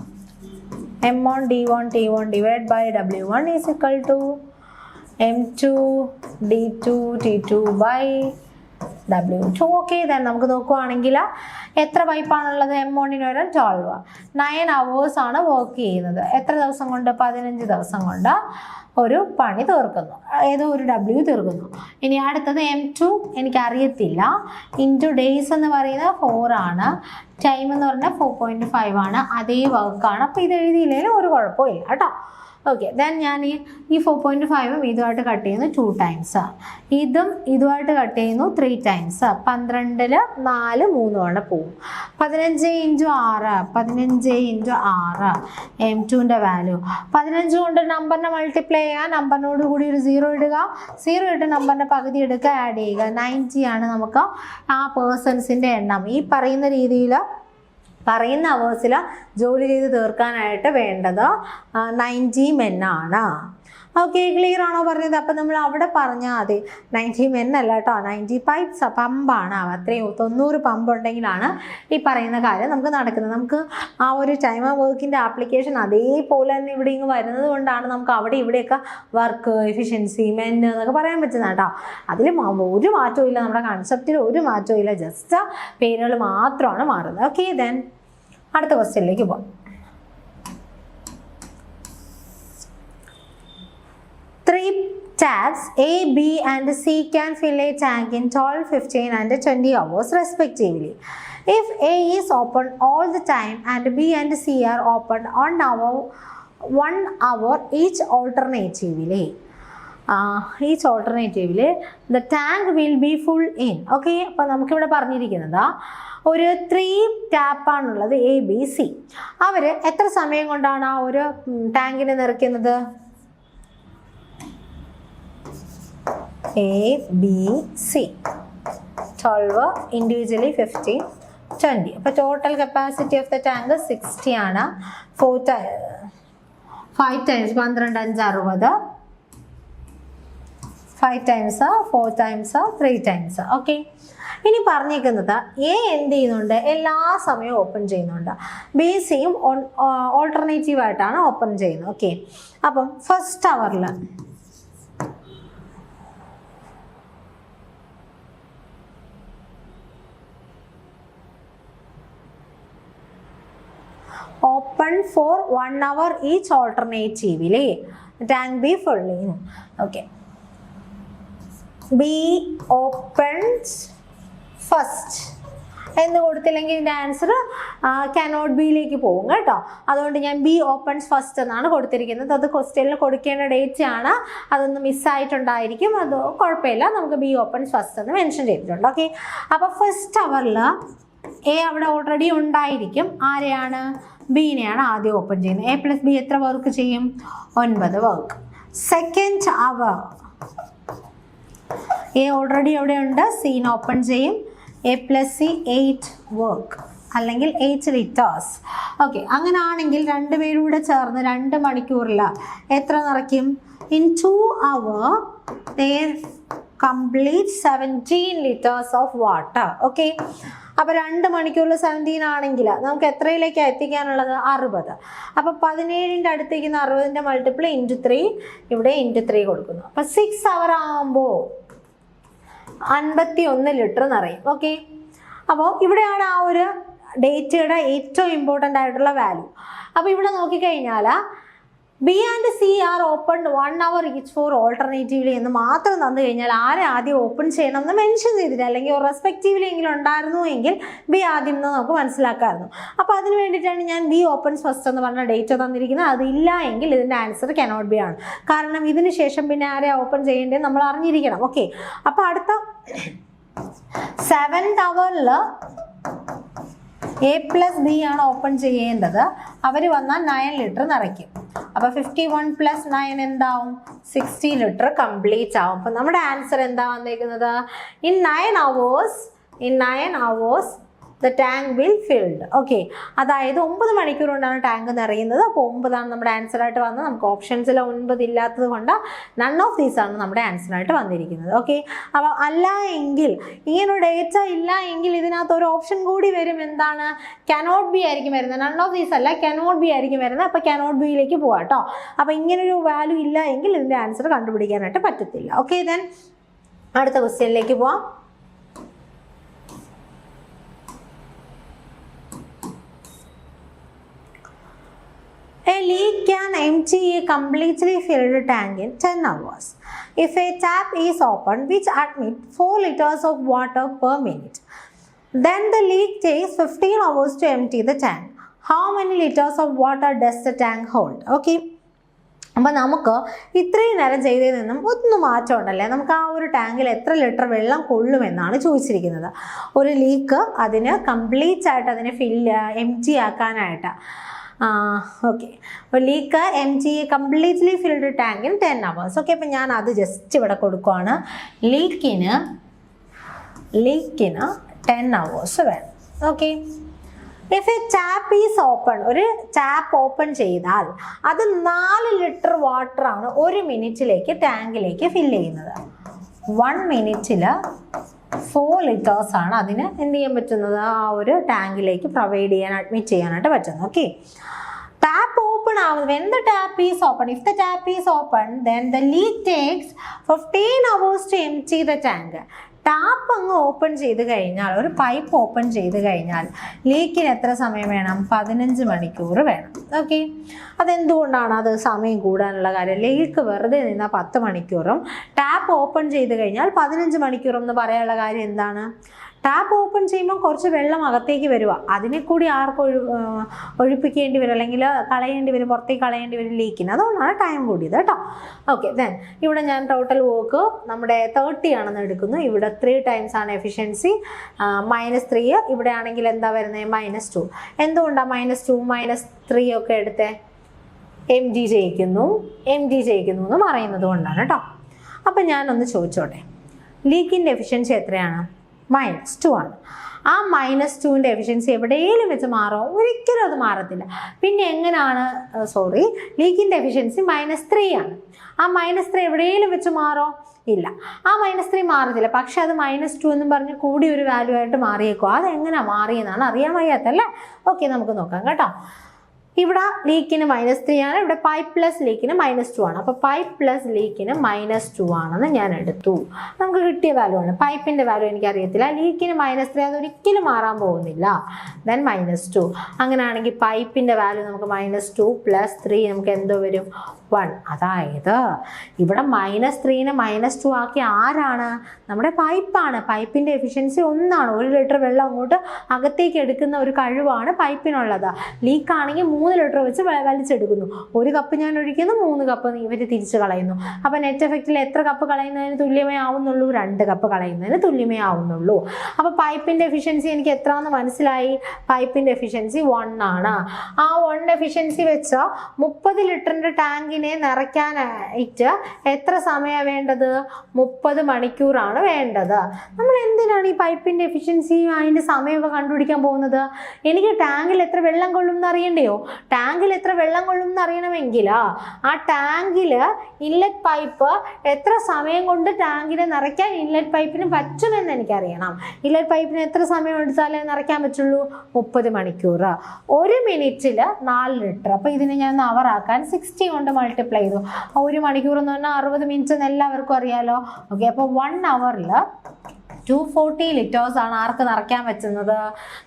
M1 D1 T1 / W1 = M2 D2 T2 / W2. Okay, then നമുക്ക് നോക്കുവാണെങ്കിൽ എത്ര പൈപ്പാണുള്ളത്? M1 വരാൻ 12 9 hours ആണ് വർക്ക് ചെയ്യുന്നത്. എത്ര ദിവസം കൊണ്ട്? 15 ദിവസം കൊണ്ട് ഒരു പണി തീർക്കുന്നു, ഏതോ ഒരു W തീർക്കുന്നു. ഇനി അടുത്തത് M2 എനിക്കറിയത്തില്ല. ഇൻറ്റു ഡേയ്സ് എന്ന് പറയുന്നത് 4 ആണ്. ടൈം എന്ന് പറഞ്ഞാൽ 4.5 ആണ്. അതേ വർക്കാണ്. അപ്പോൾ ഇത് എഴുതിയില്ലെങ്കിലും ഒരു കുഴപ്പമില്ല കേട്ടോ. ഓക്കെ, ദെൻ ഞാൻ ഈ 4.5ഉം ഇതുമായിട്ട് കട്ട് ചെയ്യുന്നു 2 times. ഇതും ഇതുമായിട്ട് കട്ട് ചെയ്യുന്നു 3 times. 12 4 3 തവണ പോവും. 15 × 6 M2ൻ്റെ വാല്യൂ 15 കൊണ്ട് നമ്പറിനെ മൾട്ടിപ്ലൈ ചെയ്യുക. നമ്പറിനോട് കൂടി ഒരു 0 ഇടുക. 0 ഇട്ട് നമ്പറിൻ്റെ പകുതി എടുക്കുക, ആഡ് ചെയ്യുക. 90 ആണ് നമുക്ക് ആ പേഴ്സൺസിൻ്റെ എണ്ണം. ഈ പറയുന്ന രീതിയിൽ പറയുന്ന അവേഴ്സിൽ ജോലി ചെയ്ത് തീർക്കാനായിട്ട് വേണ്ടത് 90 men ആണ്. ഓക്കെ, ക്ലിയർ ആണോ പറഞ്ഞത്? അപ്പം നമ്മൾ അവിടെ പറഞ്ഞാൽ മതി 90 men അല്ല കേട്ടോ, 90 പൈപ്സ് പമ്പാണ്. അത്രയും 90 പമ്പ് ഉണ്ടെങ്കിലാണ് ഈ പറയുന്ന കാര്യം നമുക്ക് നടക്കുന്നത്. നമുക്ക് ആ ഒരു ടൈം വർക്കിൻ്റെ ആപ്ലിക്കേഷൻ അതേപോലെ തന്നെ ഇവിടെ ഇങ്ങ് വരുന്നത് കൊണ്ടാണ് നമുക്ക് അവിടെ ഇവിടെയൊക്കെ വർക്ക് എഫിഷ്യൻസി മെൻ എന്നൊക്കെ പറയാൻ പറ്റുന്നത് കേട്ടോ. അതിൽ ഒരു മാറ്റവും ഇല്ല, നമ്മുടെ കൺസെപ്റ്റിൽ ഒരു മാറ്റവും ഇല്ല, ജസ്റ്റ് പേരുകൾ മാത്രമാണ് മാറുന്നത്. ഓക്കെ, ദെൻ അടുത്ത ക്വസ്റ്റ്യനിലേക്ക് പോകാം. three taps A, B and C can fill a tank in 12, 15 and 20 hours respectively. If A is open all the time and B and C are open 1 hour each alternatively, the tank will be full in. Okay, അപ്പോൾ നമുക്കിവിടെ പറഞ്ഞിരിക്കുന്നത് ഒരു 3 ടാപ്പാണുള്ളത് എ ബി സി. അവർ എത്ര സമയം കൊണ്ടാണ് ആ ഒരു ടാങ്കിനെ നിറയ്ക്കുന്നത്? A, B, C 12 individually 15, 20. അപ്പോൾ total capacity of the tank 60 ആണ്. 5 times 12 5 60, 5 times 4 times 3 times. Okay, ഇനി പറഞ്ഞിരിക്കുന്നത് എ എന്ത് ചെയ്യുന്നുണ്ട്? എല്ലാ സമയവും ഓപ്പൺ ചെയ്യുന്നുണ്ട്. ബി സിയും ഓൾട്ടർനേറ്റീവ് ആയിട്ടാണ് ഓപ്പൺ ചെയ്യുന്നത്. ഓക്കെ, അപ്പം first അവറിൽ open for 1 hour each alternatively, tank be full in. Okay, B opens first എന്ന് കൊടുത്തില്ലെങ്കിൽ ഇതിൻ്റെ ആൻസർ കനോട്ട് ബിയിലേക്ക് പോകും കേട്ടോ. അതുകൊണ്ട് ഞാൻ ബി ഓപ്പൺസ് ഫസ്റ്റ് എന്നാണ് കൊടുത്തിരിക്കുന്നത്. അത് ക്വസ്റ്റ്യനിൽ കൊടുക്കേണ്ട ഡേറ്റ് ആണ്, അതൊന്ന് മിസ്സായിട്ടുണ്ടായിരിക്കും. അത് കുഴപ്പമില്ല, നമുക്ക് ബി ഓപ്പൺസ് ഫസ്റ്റ് എന്ന് മെൻഷൻ ചെയ്തിട്ടുണ്ട്. ഓക്കെ, അപ്പോൾ ഫസ്റ്റ് അവറിൽ എ അവിടെ ഓൾറെഡി ഉണ്ടായിരിക്കും. ആരെയാണ്? ബീനെയാണ് ആദ്യം ഓപ്പൺ ചെയ്യുന്നത്. എ പ്ലസ് ബി എത്ര വർക്ക് ചെയ്യും? 9 work. Second hour A already അവിടെ ഉണ്ട്, സീൻ ഓപ്പൺ ചെയ്യും. എ പ്ലസ് സി 8 വർക്ക് അല്ലെങ്കിൽ 8 ലിറ്റേഴ്സ്. ഓക്കെ, അങ്ങനെ ആണെങ്കിൽ രണ്ടുപേരൂടെ ചേർന്ന് 2 മണിക്കൂറിൽ എത്ര നിറയ്ക്കും? In 2 hours they complete 17 liters of water. Okay, അപ്പോൾ 2 മണിക്കൂറിൽ 17 ആണെങ്കിൽ നമുക്ക് എത്രയിലേക്കാണ് എത്തിക്കാനുള്ളത്? 60. അപ്പോൾ 17ൻ്റെ അടുത്തേക്കുന്ന 60ൻ്റെ മൾട്ടിപ്പിൾ ഇൻറ്റു 3, ഇവിടെ ഇൻറ്റു 3 കൊടുക്കുന്നു. അപ്പോൾ 6 hour ആകുമ്പോൾ 51 ലിറ്റർ നിറയും. ഓക്കെ, അപ്പോൾ ഇവിടെയാണ് ആ ഒരു ഡേറ്റയുടെ ഏറ്റവും ഇമ്പോർട്ടൻ്റ് ആയിട്ടുള്ള വാല്യൂ. അപ്പോൾ ഇവിടെ നോക്കിക്കഴിഞ്ഞാൽ B and C are open 1 hour each for alternatively എന്ന് മാത്രം തന്നു കഴിഞ്ഞാൽ ആരെ ആദ്യം ഓപ്പൺ ചെയ്യണം എന്ന് മെൻഷൻ ചെയ്തില്ല, അല്ലെങ്കിൽ റെസ്പെക്റ്റീവ്ലി എങ്കിലും ഉണ്ടായിരുന്നു എങ്കിൽ ബി ആദ്യം എന്ന് നമുക്ക് മനസ്സിലാക്കാമായിരുന്നു. അപ്പോൾ അതിന് വേണ്ടിയിട്ടാണ് ഞാൻ ബി ഓപ്പൺസ് ഫസ്റ്റ് എന്ന് പറഞ്ഞ ഡേറ്റ് തന്നിരിക്കുന്നത്. അതില്ല എങ്കിൽ ഇതിൻ്റെ ആൻസർ കനോട്ട് ബി ആണ്. കാരണം ഇതിന് ശേഷം പിന്നെ ആരെ ഓപ്പൺ ചെയ്യേണ്ടത് നമ്മൾ അറിഞ്ഞിരിക്കണം. ഓക്കെ, അപ്പോൾ അടുത്ത 7th അവറിൽ എ പ്ലസ് ബി ആണ് ഓപ്പൺ ചെയ്യേണ്ടത്. അവർ വന്നാൽ 9 ലിറ്റർ നിറയ്ക്കും. അപ്പോൾ 51 + 9 എന്താവും? 60 ലിറ്റർ കംപ്ലീറ്റ് ആവും. അപ്പോൾ നമ്മുടെ ആൻസർ എന്താ വന്നേക്കുന്നത്? In 9 hours the tank will filled. Okay, അതായത് 9 മണിക്കൂർ കൊണ്ടാണ് ടാങ്ക് നിറയുന്നത്. അപ്പോൾ 9 ആണ് നമ്മുടെ ആൻസർ ആയിട്ട് വന്നത്. നമുക്ക് ഓപ്ഷൻസിൽ 9 ഇല്ലാത്തത് കൊണ്ട് നൺ ഓഫ് ദീസ് ആണ് നമ്മുടെ ആൻസർ ആയിട്ട് വന്നിരിക്കുന്നത്. ഓക്കെ, അപ്പോൾ അല്ല എങ്കിൽ, ഇങ്ങനെ ഡേറ്റ ഇല്ല എങ്കിൽ ഇതിനകത്ത് ഒരു ഓപ്ഷൻ കൂടി വരും. എന്താണ്? കനോട്ട് ബി ആയിരിക്കും വരുന്നത്. നൺ ഓഫ് ദീസ് അല്ല, കനോട്ട് ബി ആയിരിക്കും വരുന്നത്. അപ്പോൾ കനോട്ട് ബിയിലേക്ക് പോവാം കേട്ടോ. അപ്പോൾ ഇങ്ങനൊരു വാല്യൂ ഇല്ല എങ്കിൽ ഇതിൻ്റെ ആൻസർ കണ്ടുപിടിക്കാനായിട്ട് പറ്റത്തില്ല. ഓക്കെ, ദെൻ അടുത്ത ക്വസ്റ്റ്യനിലേക്ക് പോവാം. A leak can empty a completely filled tank in 10 hours. If a tap is opened which admits 4 liters of water per minute, then the leak takes 15 hours to empty the tank. How many liters of water does the tank hold? Okay, അപ്പോൾ നമുക്ക് ഇത്രയും നേരം ചെയ്തതിൽ നിന്നും ഒന്നും മാറ്റം ഉണ്ടല്ലേ. നമുക്ക് ആ ഒരു ടാങ്കിൽ എത്ര ലിറ്റർ വെള്ളം കൊള്ളുമെന്നാണ് ചോദിച്ചിരിക്കുന്നത്. ഒരു ലീക്ക് അതിന് കംപ്ലീറ്റ് ആയിട്ട് അതിനെ എംറ്റി ആക്കാനായിട്ട്. ഓക്കെ, അപ്പോൾ leak എംറ്റി completely filled tank in 10 hours. Okay, അപ്പോൾ ഞാൻ അത് ജസ്റ്റ് ഇവിടെ കൊടുക്കുവാണ്. ലീക്കിന് 10 hours വേണം. Okay, if A tap is open, ഒരു ടാപ്പ് ഓപ്പൺ ചെയ്താൽ അത് 4 ലിറ്റർ വാട്ടറാണ് 1 മിനിറ്റിലേക്ക് ടാങ്കിലേക്ക് ഫില്ല് ചെയ്യുന്നത്. 1 മിനിറ്റിൽ 4 ലിറ്റേഴ്സ് ആണ് അതിന് എന്ത് ചെയ്യാൻ പറ്റുന്നത്? ആ ഒരു ടാങ്കിലേക്ക് പ്രൊവൈഡ് ചെയ്യാൻ, അഡ്മിറ്റ് ചെയ്യാനായിട്ട് പറ്റുന്നത്. ഓക്കെ, ടാപ്പ് ഓപ്പൺ ആവുന്നത് when the tap is open, if the tap is open then the leak takes 15 hours to empty the tank. Tap അങ്ങ് ഓപ്പൺ ചെയ്ത് കഴിഞ്ഞാൽ, ഒരു പൈപ്പ് ഓപ്പൺ ചെയ്ത് കഴിഞ്ഞാൽ ലീക്കിന് എത്ര സമയം വേണം? 15 മണിക്കൂർ വേണം. ഓക്കെ, അതെന്തുകൊണ്ടാണ് അത് സമയം കൂടാനുള്ള കാര്യം? ലീക്ക് വെറുതെ നിന്നാൽ 10 മണിക്കൂറും ടാപ്പ് ഓപ്പൺ ചെയ്ത് കഴിഞ്ഞാൽ 15 മണിക്കൂറും എന്ന് പറയാനുള്ള കാര്യം എന്താണ്? ടാപ്പ് ഓപ്പൺ ചെയ്യുമ്പോൾ കുറച്ച് വെള്ളം അകത്തേക്ക് വരിക, അതിനെ കൂടി ഒഴിപ്പിക്കേണ്ടി വരും, അല്ലെങ്കിൽ കളയേണ്ടി വരും, പുറത്തേക്ക് കളയേണ്ടി വരും ലീക്കിന്. അതുകൊണ്ടാണ് ടൈം കൂടിയത് കേട്ടോ. ഓക്കെ, ദെൻ ഇവിടെ ഞാൻ ടോട്ടൽ വർക്ക് നമ്മുടെ 30 ആണെന്ന് എടുക്കുന്നു. ഇവിടെ 3 ടൈംസ് ആണ് എഫിഷ്യൻസി, -3. ഇവിടെ ആണെങ്കിൽ എന്താ വരുന്നത്? -2. എന്തുകൊണ്ടാണ് -2 -3 ഒക്കെ എടുത്തേ? എം ജി ജയിക്കുന്നു എന്ന് പറയുന്നത് കൊണ്ടാണ് കേട്ടോ. അപ്പം ഞാനൊന്ന് ചോദിച്ചോട്ടെ, ലീക്കിൻ്റെ എഫിഷ്യൻസി എത്രയാണ്? -2 ആണ്. ആ -2ൻ്റെ എഫിഷ്യൻസി എവിടെയെങ്കിലും വെച്ച് മാറോ? ഒരിക്കലും അത് മാറത്തില്ല. പിന്നെ എങ്ങനെയാണ്? ലീക്കിൻ്റെ എഫിഷ്യൻസി -3 ആണ്. ആ -3 എവിടെയെങ്കിലും വെച്ച് മാറോ? ഇല്ല, ആ -3 മാറത്തില്ല. പക്ഷെ അത് -2 എന്നും പറഞ്ഞ് കൂടി ഒരു വാല്യൂ ആയിട്ട് മാറിയേക്കോ? അതെങ്ങനെയാണ് മാറിയെന്നാണ് അറിയാൻ വയ്യാത്തല്ലേ? ഓക്കെ, നമുക്ക് നോക്കാം കേട്ടോ. ഇവിടെ ലീക്കിന് -3 ആണ്, ഇവിടെ പൈപ്പ് പ്ലസ് ലീക്കിന് -2 ആണ്. അപ്പോൾ പൈപ്പ് പ്ലസ് ലീക്കിന് -2 ആണെന്ന് ഞാൻ എടുത്തു. നമുക്ക് കിട്ടിയ വാല്യൂ ആണ്. പൈപ്പിൻ്റെ വാല്യൂ എനിക്കറിയത്തില്ല. ലീക്കിന് -3 അതൊരിക്കലും മാറാൻ പോകുന്നില്ല. ദെൻ -2. അങ്ങനെയാണെങ്കിൽ പൈപ്പിൻ്റെ വാല്യൂ നമുക്ക് -2 + 3 നമുക്ക് എന്തോ വരും? 1. അതായത് ഇവിടെ -3നെ -2 ആക്കി ആരാണ്? നമ്മുടെ പൈപ്പാണ്. പൈപ്പിൻ്റെ എഫിഷ്യൻസി 1 ആണ്. 1 ലിറ്റർ വെള്ളം അങ്ങോട്ട് അകത്തേക്ക് എടുക്കുന്ന ഒരു കഴിവാണ് പൈപ്പിനുള്ളത്. ലീക്കാണെങ്കിൽ 3 ലിറ്റർ വെച്ച് വലിച്ചെടുക്കുന്നു. 1 കപ്പ് ഞാൻ ഒഴിക്കുന്നു, 3 കപ്പ് ഇവർ തിരിച്ച് കളയുന്നു. അപ്പം നെറ്റ് എഫക്റ്റിൽ എത്ര കപ്പ് കളയുന്നതിന് തുല്യമേ ആവുന്നുള്ളൂ? 2 കപ്പ് കളയുന്നതിന് തുല്യമേ ആവുന്നുള്ളൂ. അപ്പോൾ പൈപ്പിൻ്റെ എഫിഷ്യൻസി എനിക്ക് എത്രയാണെന്ന് മനസ്സിലായി? പൈപ്പിൻ്റെ എഫിഷ്യൻസി 1 ആണ്. ആ 1 എഫിഷ്യൻസി വെച്ച് 30 ലിറ്ററിൻ്റെ ടാങ്കിനെ നിറയ്ക്കാനായിട്ട് എത്ര സമയമാണ് വേണ്ടത്? 30 മണിക്കൂറാണ് വേണ്ടത്. നമ്മൾ എന്തിനാണ് ഈ പൈപ്പിൻ്റെ എഫിഷ്യൻസിയും അതിൻ്റെ സമയമൊക്കെ കണ്ടുപിടിക്കാൻ പോകുന്നത്? എനിക്ക് ടാങ്കിൽ എത്ര വെള്ളം കൊള്ളും എന്ന് അറിയണ്ടയോ? ടാങ്കിൽ എത്ര വെള്ളം കൊള്ളും എന്ന് അറിയണമെങ്കിൽ ആ ടാങ്കിൽ ഇൻലെറ്റ് പൈപ്പ് എത്ര സമയം കൊണ്ട് ടാങ്കിനെ നിറയ്ക്കാൻ ഇൻലെറ്റ് പൈപ്പിന് പറ്റുമെന്ന് എനിക്കറിയണം. ഇൻലെറ്റ് പൈപ്പിന് എത്ര സമയം എടുത്താലേ നിറയ്ക്കാൻ പറ്റുള്ളൂ? 30 മണിക്കൂർ. 1 മിനിറ്റിൽ 4 ലിറ്റർ. അപ്പോൾ ഇതിനെ ഞാൻ അവറാക്കാൻ 60 കൊണ്ട് മൾട്ടിപ്ലൈ ചെയ്തു. 1 മണിക്കൂർ എന്ന് പറഞ്ഞാൽ 60 മിനിറ്റ് എന്ന് എല്ലാവർക്കും അറിയാലോ. ഓക്കെ, അപ്പോൾ 1 അവറിൽ 240 ലിറ്റേഴ്സ് ആണ് ആർക്ക് നിറയ്ക്കാൻ പറ്റുന്നത്?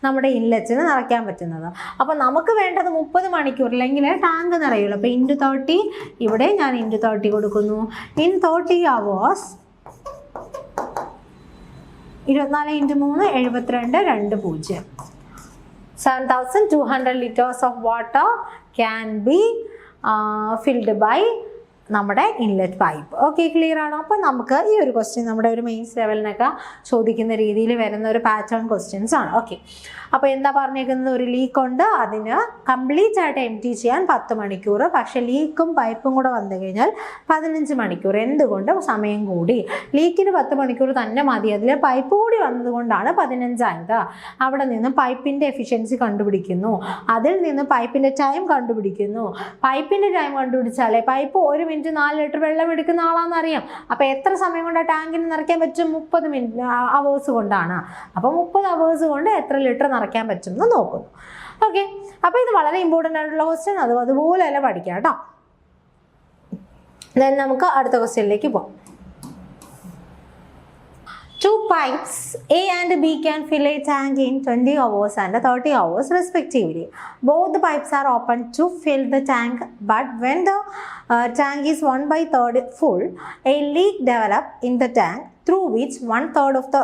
നമ്മുടെ ഇൻലെറ്റിന് നിറയ്ക്കാൻ പറ്റുന്നത്. അപ്പോൾ നമുക്ക് വേണ്ടത് 30 മണിക്കൂറിലെങ്കിൽ ടാങ്ക് നിറയുള്ളൂ. അപ്പോൾ × 30, ഇവിടെ ഞാൻ × 30 കൊടുക്കുന്നു. In 30 hours 24 × 3 72 2 0. 7200 liters of water can be filled by നമ്മുടെ ഇൻലെറ്റ് പൈപ്പ്. ഓക്കെ, ക്ലിയർ ആണോ? അപ്പോൾ നമുക്ക് ഈ ഒരു ക്വസ്റ്റ്യൻ നമ്മുടെ ഒരു മെയിൻസ് ലെവലിനൊക്കെ ചോദിക്കുന്ന രീതിയിൽ വരുന്ന ഒരു പാറ്റേൺ ക്വസ്റ്റ്യൻസ് ആണ്. ഓക്കെ, അപ്പോൾ എന്താ പറഞ്ഞേക്കുന്നത്? ഒരു ലീക്ക് ഉണ്ട്, അതിന് കംപ്ലീറ്റ് ആയിട്ട് എംപ്റ്റി ചെയ്യാൻ 10 മണിക്കൂർ. പക്ഷേ ലീക്കും പൈപ്പും കൂടെ വന്നു കഴിഞ്ഞാൽ 15 മണിക്കൂർ. എന്തുകൊണ്ട്? സമയം കൂടി. ലീക്കിന് 10 മണിക്കൂർ തന്നെ മതി, അതിൽ പൈപ്പ് കൂടി വന്നതുകൊണ്ടാണ് 15 ആയത്. അവിടെ നിന്ന് പൈപ്പിൻ്റെ എഫിഷ്യൻസി കണ്ടുപിടിക്കുന്നു, അതിൽ നിന്ന് പൈപ്പിൻ്റെ ടൈം കണ്ടുപിടിക്കുന്നു. പൈപ്പിൻ്റെ ടൈം കണ്ടുപിടിച്ചാലേ പൈപ്പ് 1 മിനിറ്റ് 4 ലിറ്റർ വെള്ളം എടുക്കുന്ന ആളാണെന്ന് അറിയാം. അപ്പോൾ എത്ര സമയം കൊണ്ട് ടാങ്കിന് നിറയ്ക്കാൻ പറ്റും? 30 അവേഴ്സ് കൊണ്ടാണ്. അപ്പോൾ 30 അവേഴ്സ് കൊണ്ട് എത്ര ലിറ്റർ നിറയ്ക്കാൻ പറ്റും എന്ന് നോക്കുന്നു. ഓക്കെ, അപ്പോൾ ഇത് വളരെ ഇമ്പോർട്ടൻ്റ് ആയിട്ടുള്ള ക്വസ്റ്റ്യൻ, അതുപോലെ തന്നെ പഠിക്കാം കേട്ടോ. ദെൻ നമുക്ക് അടുത്ത ക്വസ്റ്റ്യനിലേക്ക് പോകാം. 2 pipes A and B can fill a tank in 20 hours and 30 hours respectively. Both the pipes are open to fill the tank, but when the tank is 1/3 full, a leak develops in the tank through which 1/3 of the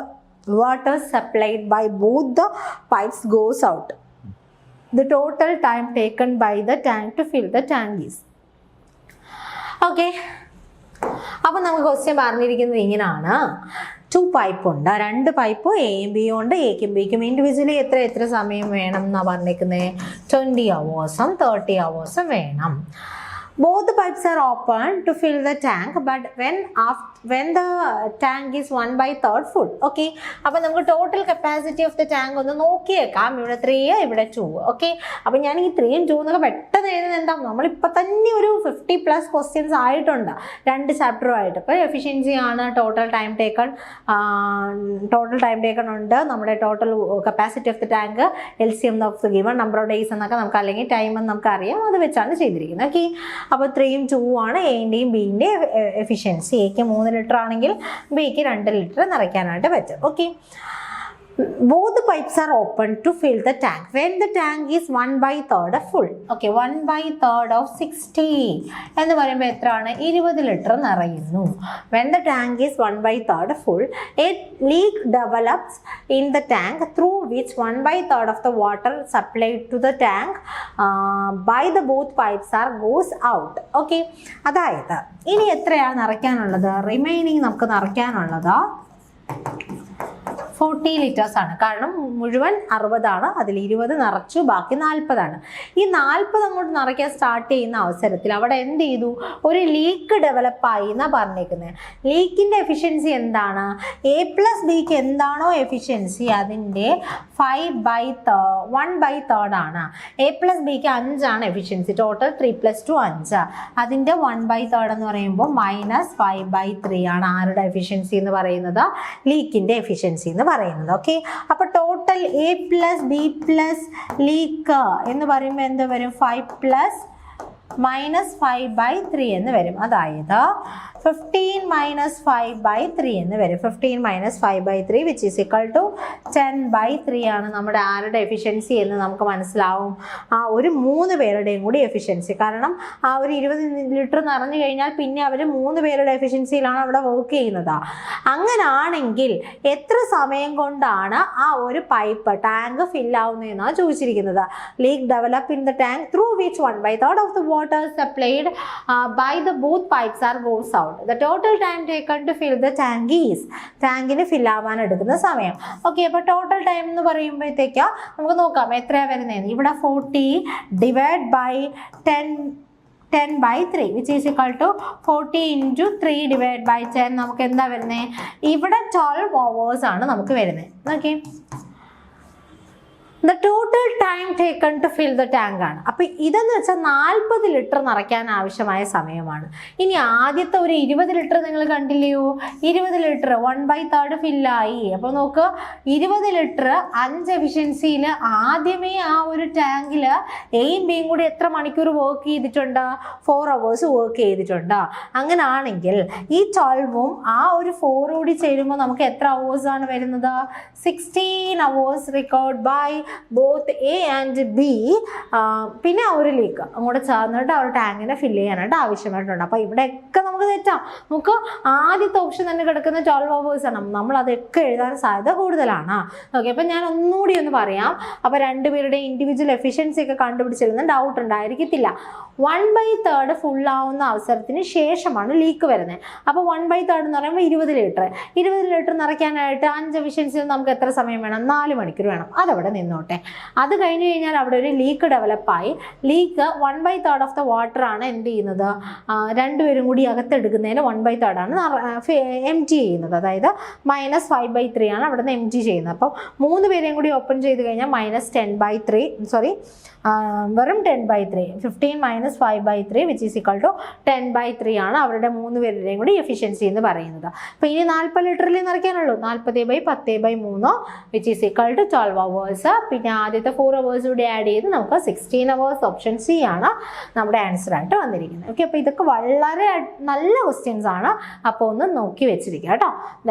water supplied by both the pipes goes out. The total time taken by the tank to fill the tank is. Okay, അപ്പോൾ നമുക്ക് ക്വസ്റ്റ്യൻ പറഞ്ഞിരിക്കുന്നത് ഇങ്ങനെയാണ്. 2 പൈപ്പ് ഉണ്ട്, 2 പൈപ്പ് എയും ബിയും ഉണ്ട്. എക്കും ബിക്കും ഇൻഡിവിജ്വലി എത്ര സമയം വേണം എന്നാണ് പറഞ്ഞിരിക്കുന്നത്? 20 അവേഴ്സും 30 അവേഴ്സും വേണം. Both the pipes are open to fill the tank, but when the tank is 1/3 full. Okay, അപ്പോൾ നമുക്ക് total capacity of the tank ഒന്ന് നോക്കിയേക്കാം. ഇവിടെ 3, ഇവിടെ 2. ഓക്കെ, അപ്പോൾ ഞാൻ ഈ 3 ഉം 2 എന്നൊക്കെ പെട്ടെന്ന് എഴുതുന്നത് എന്താ? നമ്മളിപ്പോൾ തന്നെ ഒരു 50+ ക്വസ്റ്റ്യൻസ് ആയിട്ടുണ്ട് 2 ചാപ്റ്ററുമായിട്ട്. അപ്പോൾ എഫിഷ്യൻസി ആണ്, ടോട്ടൽ ടൈം ടേക്കൺ ഉണ്ട്, നമ്മുടെ total capacity of the tank, LCM of the given number of days എന്നൊക്കെ നമുക്ക്, അല്ലെങ്കിൽ ടൈം എന്ന് നമുക്ക് അറിയാം, അത് വെച്ചാണ് ചെയ്തിരിക്കുന്നത്. ഓക്കെ, അപ്പോൾ 3യും 2 ആണ് എൻ്റെയും ബിൻ്റെയും എഫിഷ്യൻസി. എക്ക് 3 ലിറ്റർ ആണെങ്കിൽ ബിക്ക് 2 ലിറ്റർ നിറയ്ക്കാനായിട്ട് പറ്റും. Okay, both the pipes are open to fill the tank when the tank is 1/3 full. Okay, 1/3 of 60 എന്ന് പറയുമ്പോൾ എത്രയാണ്? 20 ലിറ്റർ നിറയുന്നു. When the tank is 1/3 full, a leak develops in the tank through which 1/3 of the water supplied to the tank by the both pipes are goes out. Okay, അതായത് ഇനി എത്രയാണ് നിറയ്ക്കാനുള്ളത്? റിമൈനിങ് നമുക്ക് നിറയ്ക്കാനുള്ളത് 40 ലിറ്റേഴ്സ് ആണ്. കാരണം മുഴുവൻ 60 ആണ്, അതിൽ 20 നിറച്ചു, ബാക്കി 40 ആണ്. ഈ 40 അങ്ങോട്ട് നിറയ്ക്കാൻ സ്റ്റാർട്ട് ചെയ്യുന്ന അവസരത്തിൽ അവിടെ എന്ത് ചെയ്തു? ഒരു ലീക്ക് ഡെവലപ്പായി എന്നാണ് പറഞ്ഞേക്കുന്നത്. ലീക്കിൻ്റെ എഫിഷ്യൻസി എന്താണ്? A+Bക്ക് എന്താണോ എഫിഷ്യൻസി അതിൻ്റെ 1/3 ആണ്. A+Bക്ക് 5 ആണ് എഫിഷ്യൻസി. ടോട്ടൽ 3+2 5. അതിൻ്റെ 1/3 എന്ന് പറയുമ്പോൾ -5/3 ആണ് ആരുടെ എഫിഷ്യൻസി എന്ന് പറയുന്നത്? ലീക്കിൻ്റെ എഫിഷ്യൻസി എന്ന് പറയുന്നത്. ഓക്കെ, അപ്പോൾ ടോട്ടൽ A+B+ ലീക്ക് എന്ന് പറയുമ്പോൾ എന്ത് വരും? 5 -5/3 എന്ന് വരും. അതായത് 15 -5/3 എന്ന് വരും. 15 -5/3 വിച്ച് ഈസ് ഈക്വൽ ടു 10/3 ആണ് നമ്മുടെ ആരുടെ എഫിഷ്യൻസി എന്ന് നമുക്ക് മനസ്സിലാവും. ആ ഒരു 3 പേരുടെയും കൂടി എഫിഷ്യൻസി. കാരണം ആ ഒരു 20 ലിറ്റർ നിറഞ്ഞു കഴിഞ്ഞാൽ പിന്നെ അവർ 3 പേരുടെ എഫിഷ്യൻസിയിലാണ് അവിടെ വർക്ക് ചെയ്യുന്നത്. അങ്ങനാണെങ്കിൽ എത്ര സമയം കൊണ്ടാണ് ആ ഒരു പൈപ്പ് ടാങ്ക് ഫില്ലാവുന്നതെന്നാണ് ചോദിച്ചിരിക്കുന്നത്. Leak develop in the tank through which 1/3 of the water supplied by the both pipes are goes out. The total time taken to fill the tank is ടാങ്കിന് ഫിൽ ആവാൻ എടുക്കുന്ന സമയം. ഓക്കെ, അപ്പോൾ ടോട്ടൽ ടൈം എന്ന് പറയുമ്പോഴത്തേക്ക് നമുക്ക് നോക്കാം എത്രയാണ് വരുന്നത്. ഇവിടെ 40 divide by 10/3 which is equal to 40 into 3 divided by 10. നമുക്ക് എന്താ വരുന്നത്? ഇവിടെ 12 hours ആണ് നമുക്ക് വരുന്നത്. Okay, the total time taken to fill the tank ആണ്. അപ്പോൾ ഇതെന്ന് വെച്ചാൽ 40 ലിറ്റർ നിറയ്ക്കാൻ ആവശ്യമായ സമയമാണ്. ഇനി ആദ്യത്തെ ഒരു 20 ലിറ്റർ നിങ്ങൾ കണ്ടില്ലയോ? 20 ലിറ്റർ 1/3 ഫില്ലായി. അപ്പോൾ നോക്ക്, 20 ലിറ്റർ 5 എഫിഷ്യൻസിയിൽ ആദ്യമേ ആ ഒരു ടാങ്കിൽ എയും ബിയും കൂടി എത്ര മണിക്കൂർ വർക്ക് ചെയ്തിട്ടുണ്ട്? 4 hours വർക്ക് ചെയ്തിട്ടുണ്ട്. അങ്ങനാണെങ്കിൽ ഈ 12ഉം ആ ഒരു 4 കൂടി ചേരുമ്പോൾ നമുക്ക് എത്ര hours ആണ് വരുന്നത്? 16 hours required by both A and B. പിന്നെ ഒരു ലീക്ക് അങ്ങോട്ട് ചേർന്നിട്ട് ആ ഒരു ടാങ്കിനെ ഫില്ല് ചെയ്യാനായിട്ട് ആവശ്യമായിട്ടുണ്ട്. അപ്പോൾ ഇവിടെയൊക്കെ നമുക്ക് തെറ്റാം. നമുക്ക് ആദ്യത്തെ ഓപ്ഷൻ തന്നെ കിടക്കുന്ന 12 hours ആണ്. നമ്മൾ അതൊക്കെ എഴുതാൻ സാധ്യത കൂടുതലാണ്. ഓക്കെ, അപ്പം ഞാൻ ഒന്നുകൂടി ഒന്ന് പറയാം. അപ്പോൾ 2 പേരുടെ ഇൻഡിവിജ്വൽ എഫിഷ്യൻസി ഒക്കെ കണ്ടുപിടിച്ചിരുന്ന ഡൗട്ട് ഉണ്ടായിരിക്കത്തില്ല. 1/3 ഫുള്ളാവുന്ന അവസരത്തിന് ശേഷമാണ് ലീക്ക് വരുന്നത്. അപ്പോൾ 1/3 എന്ന് പറയുമ്പോൾ 20 ലിറ്റർ. 20 ലിറ്റർ നിറയ്ക്കാനായിട്ട് 5 എഫിഷ്യൻസിയിൽ നമുക്ക് എത്ര സമയം വേണം? 4 മണിക്കൂർ വേണം. അതവിടെ നിന്നോട്ടെ. അത് കഴിഞ്ഞ് കഴിഞ്ഞാൽ അവിടെ ഒരു ലീക്ക് ഡെവലപ്പായി. ലീക്ക് 1/3 ഓഫ് ദ വാട്ടർ ആണ് എന്ത് ചെയ്യുന്നത്? 2 പേരും കൂടി അകത്തെടുക്കുന്നതിന് 1/3 ആണ് എം ടി ചെയ്യുന്നത്. അതായത് -5/3 ആണ് അവിടെ നിന്ന് എം ടി ചെയ്യുന്നത്. അപ്പം 3 പേരെയും കൂടി ഓപ്പൺ ചെയ്ത് കഴിഞ്ഞാൽ വെറും 10/3. 15 -5/3 വിച്ച് ഈസ് ഈക്വൽ ടു 10/3 ആണ് അവരുടെ 3 പേരുടെയും കൂടി എഫിഷ്യൻസി എന്ന് പറയുന്നത്. അപ്പോൾ ഇനി 40 ലിറ്ററിൽ നിറയ്ക്കാനുള്ളൂ. 40/10/3 which is equal to 12 hours. പിന്നെ ആദ്യത്തെ 4 hours കൂടി ആഡ് ചെയ്ത് നമുക്ക് 16 hours. ഓപ്ഷൻ സി ആണ് നമ്മുടെ ആൻസർ ആയിട്ട് വന്നിരിക്കുന്നത്. ഓക്കെ, അപ്പോൾ ഇതൊക്കെ വളരെ നല്ല ക്വസ്റ്റ്യൻസ് ആണ്. അപ്പോൾ ഒന്ന് നോക്കി വെച്ചിരിക്കുക കേട്ടോ.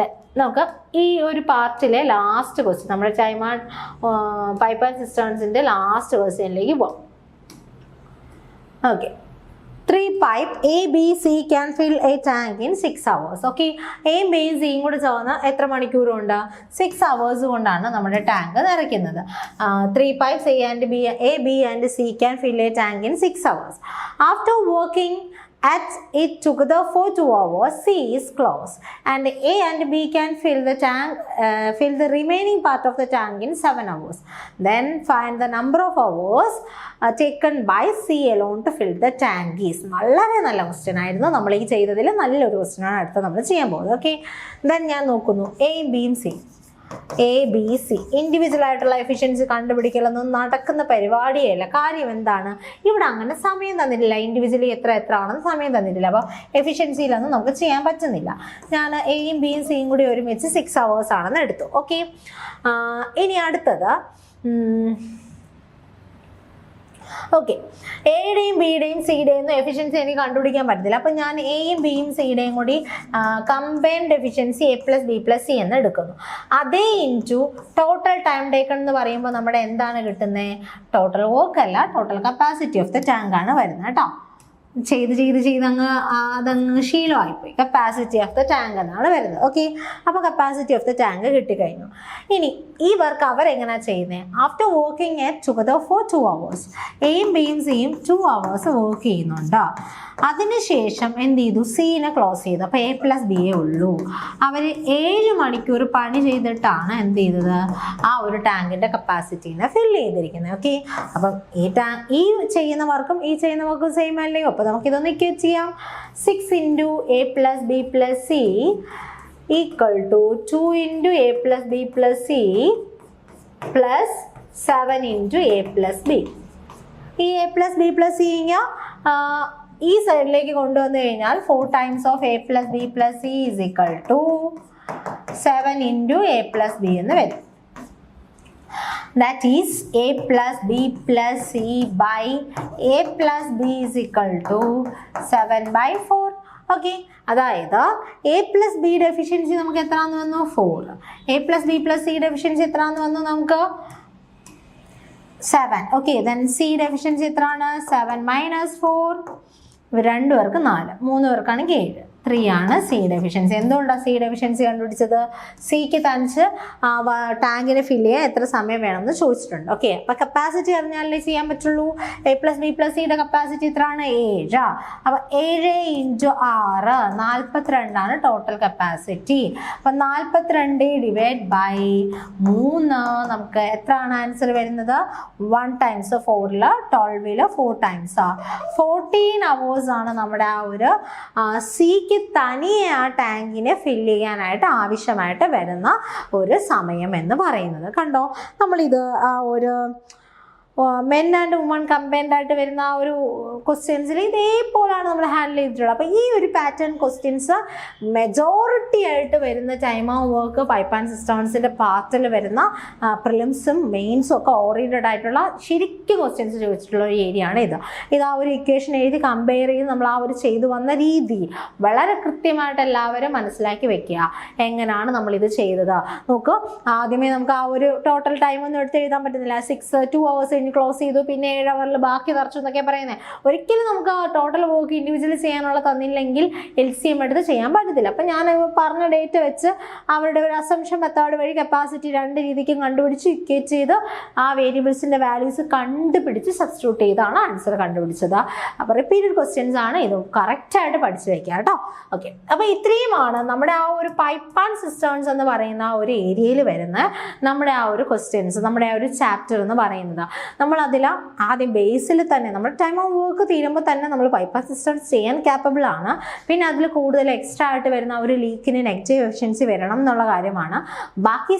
നമുക്ക് ഈ ഒരു പാർട്ടിലെ ലാസ്റ്റ് ക്വസ്റ്റ്യൻ, നമ്മുടെ ചൈമാൻ പൈപ്പ് ആൻഡ് സിസ്റ്റേൺസിൻ്റെ ലാസ്റ്റ് ക്വസ്റ്റ്യനിലേക്ക് പോകാം. Okay, 3 pipe A, B, C can fill a tank in 6 hours. Okay, എയും ബിയും സിയും കൂടെ ചേർന്ന് എത്ര മണിക്കൂറുണ്ട്? 6 hours കൊണ്ടാണ് നമ്മുടെ tank നിറയ്ക്കുന്നത്. 3 pipes A, B and C can fill a tank in 6 hours. After working at it together for 2 hours, C is closed and A and B can fill the remaining part of the tank in 7 hours. Then find the number of hours taken by C alone to fill the tank is. വളരെ നല്ല ക്വസ്റ്റ്യൻ ആയിരുന്നു. നമ്മൾ ഈ ചെയ്തതിൽ നല്ലൊരു ക്വസ്റ്റ്യൻ ആണ് അടുത്ത നമ്മൾ ചെയ്യാൻ പോകുന്നത്. ഓക്കെ, ദെൻ ഞാൻ നോക്കുന്നു എയും ബിയും സി. ABC ഇൻഡിവിജ്വൽ ആയിട്ടുള്ള എഫിഷ്യൻസി കണ്ടുപിടിക്കലൊന്നും നടക്കുന്ന പരിപാടിയല്ല. കാര്യം എന്താണ്? ഇവിടെ അങ്ങനെ സമയം തന്നിട്ടില്ല. ഇൻഡിവിജ്വലി എത്ര ആണെന്ന് സമയം തന്നിട്ടില്ല. അപ്പോൾ എഫിഷ്യൻസിയിലൊന്നും നമുക്ക് ചെയ്യാൻ പറ്റുന്നില്ല. ഞാൻ എയും ബിയും സിയും കൂടി ഒരുമിച്ച് 6 hours ആണെന്ന് എടുത്തു. ഓക്കെ, ഇനി അടുത്തത് ഓക്കെ, എയുടെയും ബിയുടെയും സിയുടെയും എഫിഷ്യൻസി എനിക്ക് കണ്ടുപിടിക്കാൻ പറ്റത്തില്ല. അപ്പം ഞാൻ എയും ബിയും സിയുടെയും കൂടി കമ്പൈൻഡ് എഫിഷ്യൻസി A+B+C എന്ന് എടുക്കുന്നു. അതേ ഇൻറ്റു ടോട്ടൽ ടൈം ടേക്കൺ എന്ന് പറയുമ്പോൾ നമ്മുടെ എന്താണ് കിട്ടുന്നത്? ടോട്ടൽ വർക്ക് അല്ല, total capacity of the tank ആണ് വരുന്നത് കേട്ടോ. ചെയ്ത് അതങ്ങ് ശീലമായിപ്പോയി. കപ്പാസിറ്റി ഓഫ് ദ ടാങ്ക് എന്നാണ് വരുന്നത്. ഓക്കെ, അപ്പോൾ കപ്പാസിറ്റി ഓഫ് ദ ടാങ്ക് കിട്ടിക്കഴിഞ്ഞു. ഇനി ഈ വർക്ക് അവരെങ്ങനെയാണ് ചെയ്യുന്നത്? After working at together for 2 hours, എയും ബിയും സിയും 2 hours വർക്ക് ചെയ്യുന്നുണ്ടോ? അതിനുശേഷം എന്ത് ചെയ്തു? സീനെ ക്ലോസ് ചെയ്തു. അപ്പോൾ A+B ഉള്ളൂ. അവർ 7 മണിക്കൂർ പണി ചെയ്തിട്ടാണ് എന്ത് ചെയ്തത്? ആ ഒരു ടാങ്കിൻ്റെ കപ്പാസിറ്റീനെ ഫില്ല് ചെയ്തിരിക്കുന്നത്. ഓക്കെ, അപ്പം ഈ ചെയ്യുന്ന വർക്കും ഈ ചെയ്യുന്ന വർക്കും സെയിം അല്ലയോ? അപ്പോൾ നമുക്കിതൊന്ന് ഇക്വേറ്റ് ചെയ്യാം. 6 × A+B+C equal to 2 × A+B+C plus 7 × A+B. ഈ A+B+C ഈ സൈഡിലേക്ക് കൊണ്ടുവന്നു കഴിഞ്ഞാൽ 4 times of A+B+C is equal to 7 × A+B എന്ന് വരും. That is A+B+C by A+B is equal to 7/4. Okay, അതായത് A+Bയുടെ എഫിഷ്യൻസി നമുക്ക് എത്രയാണെന്ന് വന്നു? 4. A+B+Cയുടെ എഫിഷ്യൻസി എത്രയാണെന്ന് വന്നു? നമുക്ക് 7. ഓക്കെ, ദെൻ സിയുടെ എഫിഷ്യൻസി എത്രയാണ്? 7 - 4. ഇവർ 2 പേർക്ക് 4, 3 പേർക്കാണെങ്കിൽ 7. 3 ആണ് സിയുടെ എഫിഷ്യൻസി. എന്തുകൊണ്ടാണ് സിയുടെ എഫിഷ്യൻസി കണ്ടുപിടിച്ചത്? സിക്ക് തനിച്ച് ടാങ്കിനെ ഫില്ല് ചെയ്യാൻ എത്ര സമയം വേണമെന്ന് ചോദിച്ചിട്ടുണ്ട്. ഓക്കെ, അപ്പോൾ കപ്പാസിറ്റി അറിഞ്ഞാലേ ചെയ്യാൻ പറ്റുള്ളൂ. A+B+Cയുടെ കപ്പാസിറ്റി എത്രയാണ്? 7. അപ്പോൾ 7 × 6 42 ടോട്ടൽ കപ്പാസിറ്റി. അപ്പം 42 ഡിവൈഡ് ബൈ 3 നമുക്ക് എത്രയാണ് ആൻസർ വരുന്നത്? 1 times 4 12 4 times 14 hours ആണ് നമ്മുടെ ആ ഒരു സിക്ക് തനിയെ ആ ടാങ്കിനെ ഫില്ല് ചെയ്യാനായിട്ട് ആവശ്യമായിട്ട് വരുന്ന ഒരു സമയം എന്ന് പറയുന്നത്. കണ്ടോ, നമ്മളിത് ഒരു മെൻ ആൻഡ് വുമൺ കമ്പൈൻഡ് ആയിട്ട് വരുന്ന ആ ഒരു ക്വസ്റ്റ്യൻസിൽ ഇതേപോലെയാണ് നമ്മൾ ഹാൻഡിൽ ചെയ്തിട്ടുള്ളത്. അപ്പോൾ ഈ ഒരു പാറ്റേൺ ക്വസ്റ്റ്യൻസ് മെജോറിറ്റി ആയിട്ട് വരുന്ന time of work pipe and സിസ്റ്റംസിൻ്റെ പാർട്ടിൽ വരുന്ന പ്രിലിംസും മെയിൻസും ഒക്കെ ഓറിയൻറ്റഡ് ആയിട്ടുള്ള ശരിക്കും ക്വസ്റ്റ്യൻസ് ചോദിച്ചിട്ടുള്ള ഒരു ഏരിയ ആണ് ഇത്. ഇത് ആ ഒരു ഇക്വേഷൻ എഴുതി കമ്പയർ ചെയ്ത് നമ്മൾ ആ ഒരു ചെയ്തു വന്ന രീതി വളരെ കൃത്യമായിട്ട് എല്ലാവരും മനസ്സിലാക്കി വെക്കുക. എങ്ങനെയാണ് നമ്മളിത് ചെയ്തത് നോക്കൂ. ആദ്യമേ നമുക്ക് ആ ഒരു ടോട്ടൽ ടൈമൊന്നും എടുത്ത് എഴുതാൻ പറ്റുന്നില്ല. 2 hours ക്ലോസ് ചെയ്തു, പിന്നെ 7 hours ബാക്കി തറച്ചു എന്നൊക്കെ പറയുന്നത്. ഒരിക്കലും നമുക്ക് ആ ടോട്ടൽ വർക്ക് ഇൻഡിവിജ്വലി ചെയ്യാനുള്ള തന്നില്ലെങ്കിൽ LCM എടുത്ത് ചെയ്യാൻ പറ്റത്തില്ല. അപ്പം ഞാൻ പറഞ്ഞ ഡേറ്റ് വെച്ച് അവരുടെ ഒരു അസംഷൻ മെത്തേഡ് വഴി കപ്പാസിറ്റി 2 രീതിക്കും കണ്ടുപിടിച്ച് ഇക്വേറ്റ് ചെയ്ത് ആ വേരിയബിൾസിൻ്റെ വാല്യൂസ് കണ്ടുപിടിച്ച് സബ്സ്റ്റിറ്റ്യൂട്ട് ചെയ്താണ് ആൻസർ കണ്ടുപിടിച്ചത്. അപ്പോൾ റിപ്പീറ്റഡ് ക്വസ്റ്റ്യൻസ് ആണ്, ഇത് കറക്റ്റായിട്ട് പഠിച്ചു വയ്ക്കുക കേട്ടോ. ഓക്കെ, അപ്പോൾ ഇത്രയുമാണ് നമ്മുടെ ആ ഒരു പൈപ്പ് ആൻഡ് സിസ്റ്റംസ് എന്ന് പറയുന്ന ആ ഒരു ഏരിയയിൽ വരുന്ന നമ്മുടെ ആ ഒരു ക്വസ്റ്റ്യൻസ്, നമ്മുടെ ആ ഒരു ചാപ്റ്റർ എന്ന് പറയുന്നത്. നമ്മളതിൽ ആദ്യം ബേസിൽ തന്നെ നമ്മൾ ടൈം ഓഫ് വർക്ക് തീരുമ്പോൾ തന്നെ നമ്മൾ പൈപ്പ് ആൻഡ് സിസ്റ്റംസ് ചെയ്യാൻ ക്യാപ്പബിൾ ആണ്. പിന്നെ അതിൽ കൂടുതൽ എക്സ്ട്രാ ആയിട്ട് വരുന്ന ഒരു ലീക്കിന് നെഗറ്റീവ് എഫിഷ്യൻസി വരണം എന്നുള്ള കാര്യമാണ്. ബാക്കി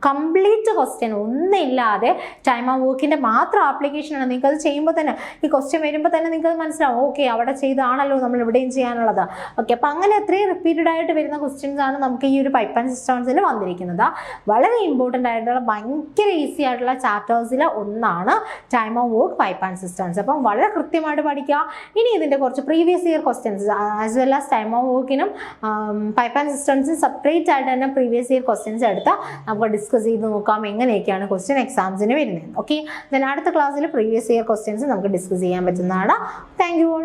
കംപ്ലീറ്റ് ക്വസ്റ്റ്യൻ ഒന്നില്ലാതെ ടൈം ഓഫ് വർക്കിൻ്റെ മാത്രം ആപ്ലിക്കേഷനാണ്. നിങ്ങൾക്ക് അത് ചെയ്യുമ്പോൾ തന്നെ ഈ ക്വസ്റ്റ്യൻ വരുമ്പോൾ തന്നെ നിങ്ങൾക്ക് അത് മനസ്സിലാവും, ഓക്കെ അവിടെ ചെയ്താണല്ലോ നമ്മൾ ഇവിടെയും ചെയ്യാനുള്ളത്. ഓക്കെ, അപ്പോൾ അങ്ങനെ അത്രയും റിപ്പീറ്റഡ് ആയിട്ട് വരുന്ന ക്വസ്റ്റ്യൻസ് ആണ് നമുക്ക് ഈ ഒരു പൈപ്പ് ആൻഡ് സിസ്റ്റംസിൽ വന്നിരിക്കുന്നത്. വളരെ ഇമ്പോർട്ടൻ്റ് ആയിട്ടുള്ള ഭയങ്കര ഈസി ആയിട്ടുള്ള ചാപ്റ്റേഴ്സിൽ ഒന്നാണ് time of work pipe and systems. അപ്പം വളരെ കൃത്യമായിട്ട് പഠിക്കുക. ഇനി ഇതിൻ്റെ കുറച്ച് previous year questions as well as time of വർക്കിനും പൈപ്പ് ആൻഡ് സിസ്റ്റംസിനും സെപ്പറേറ്റ് ആയിട്ട് തന്നെ പ്രീവിയസ് ഇയർ ക്വസ്റ്റ്യൻസ് എടുത്താൽ നമുക്ക് ഡിസ്കസ് ചെയ്ത് നോക്കാം എങ്ങനെയൊക്കെയാണ് ക്വസ്റ്റ്യൻ എക്സാംസിന് വരുന്നത്. ഓക്കെ, ദെൻ അടുത്ത ക്ലാസ്സിൽ പ്രീവിയസ് ഇയർ ക്വസ്റ്റ്യൻസ് നമുക്ക് ഡിസ്കസ് ചെയ്യാൻ പറ്റുന്നതാണ്. Thank you all.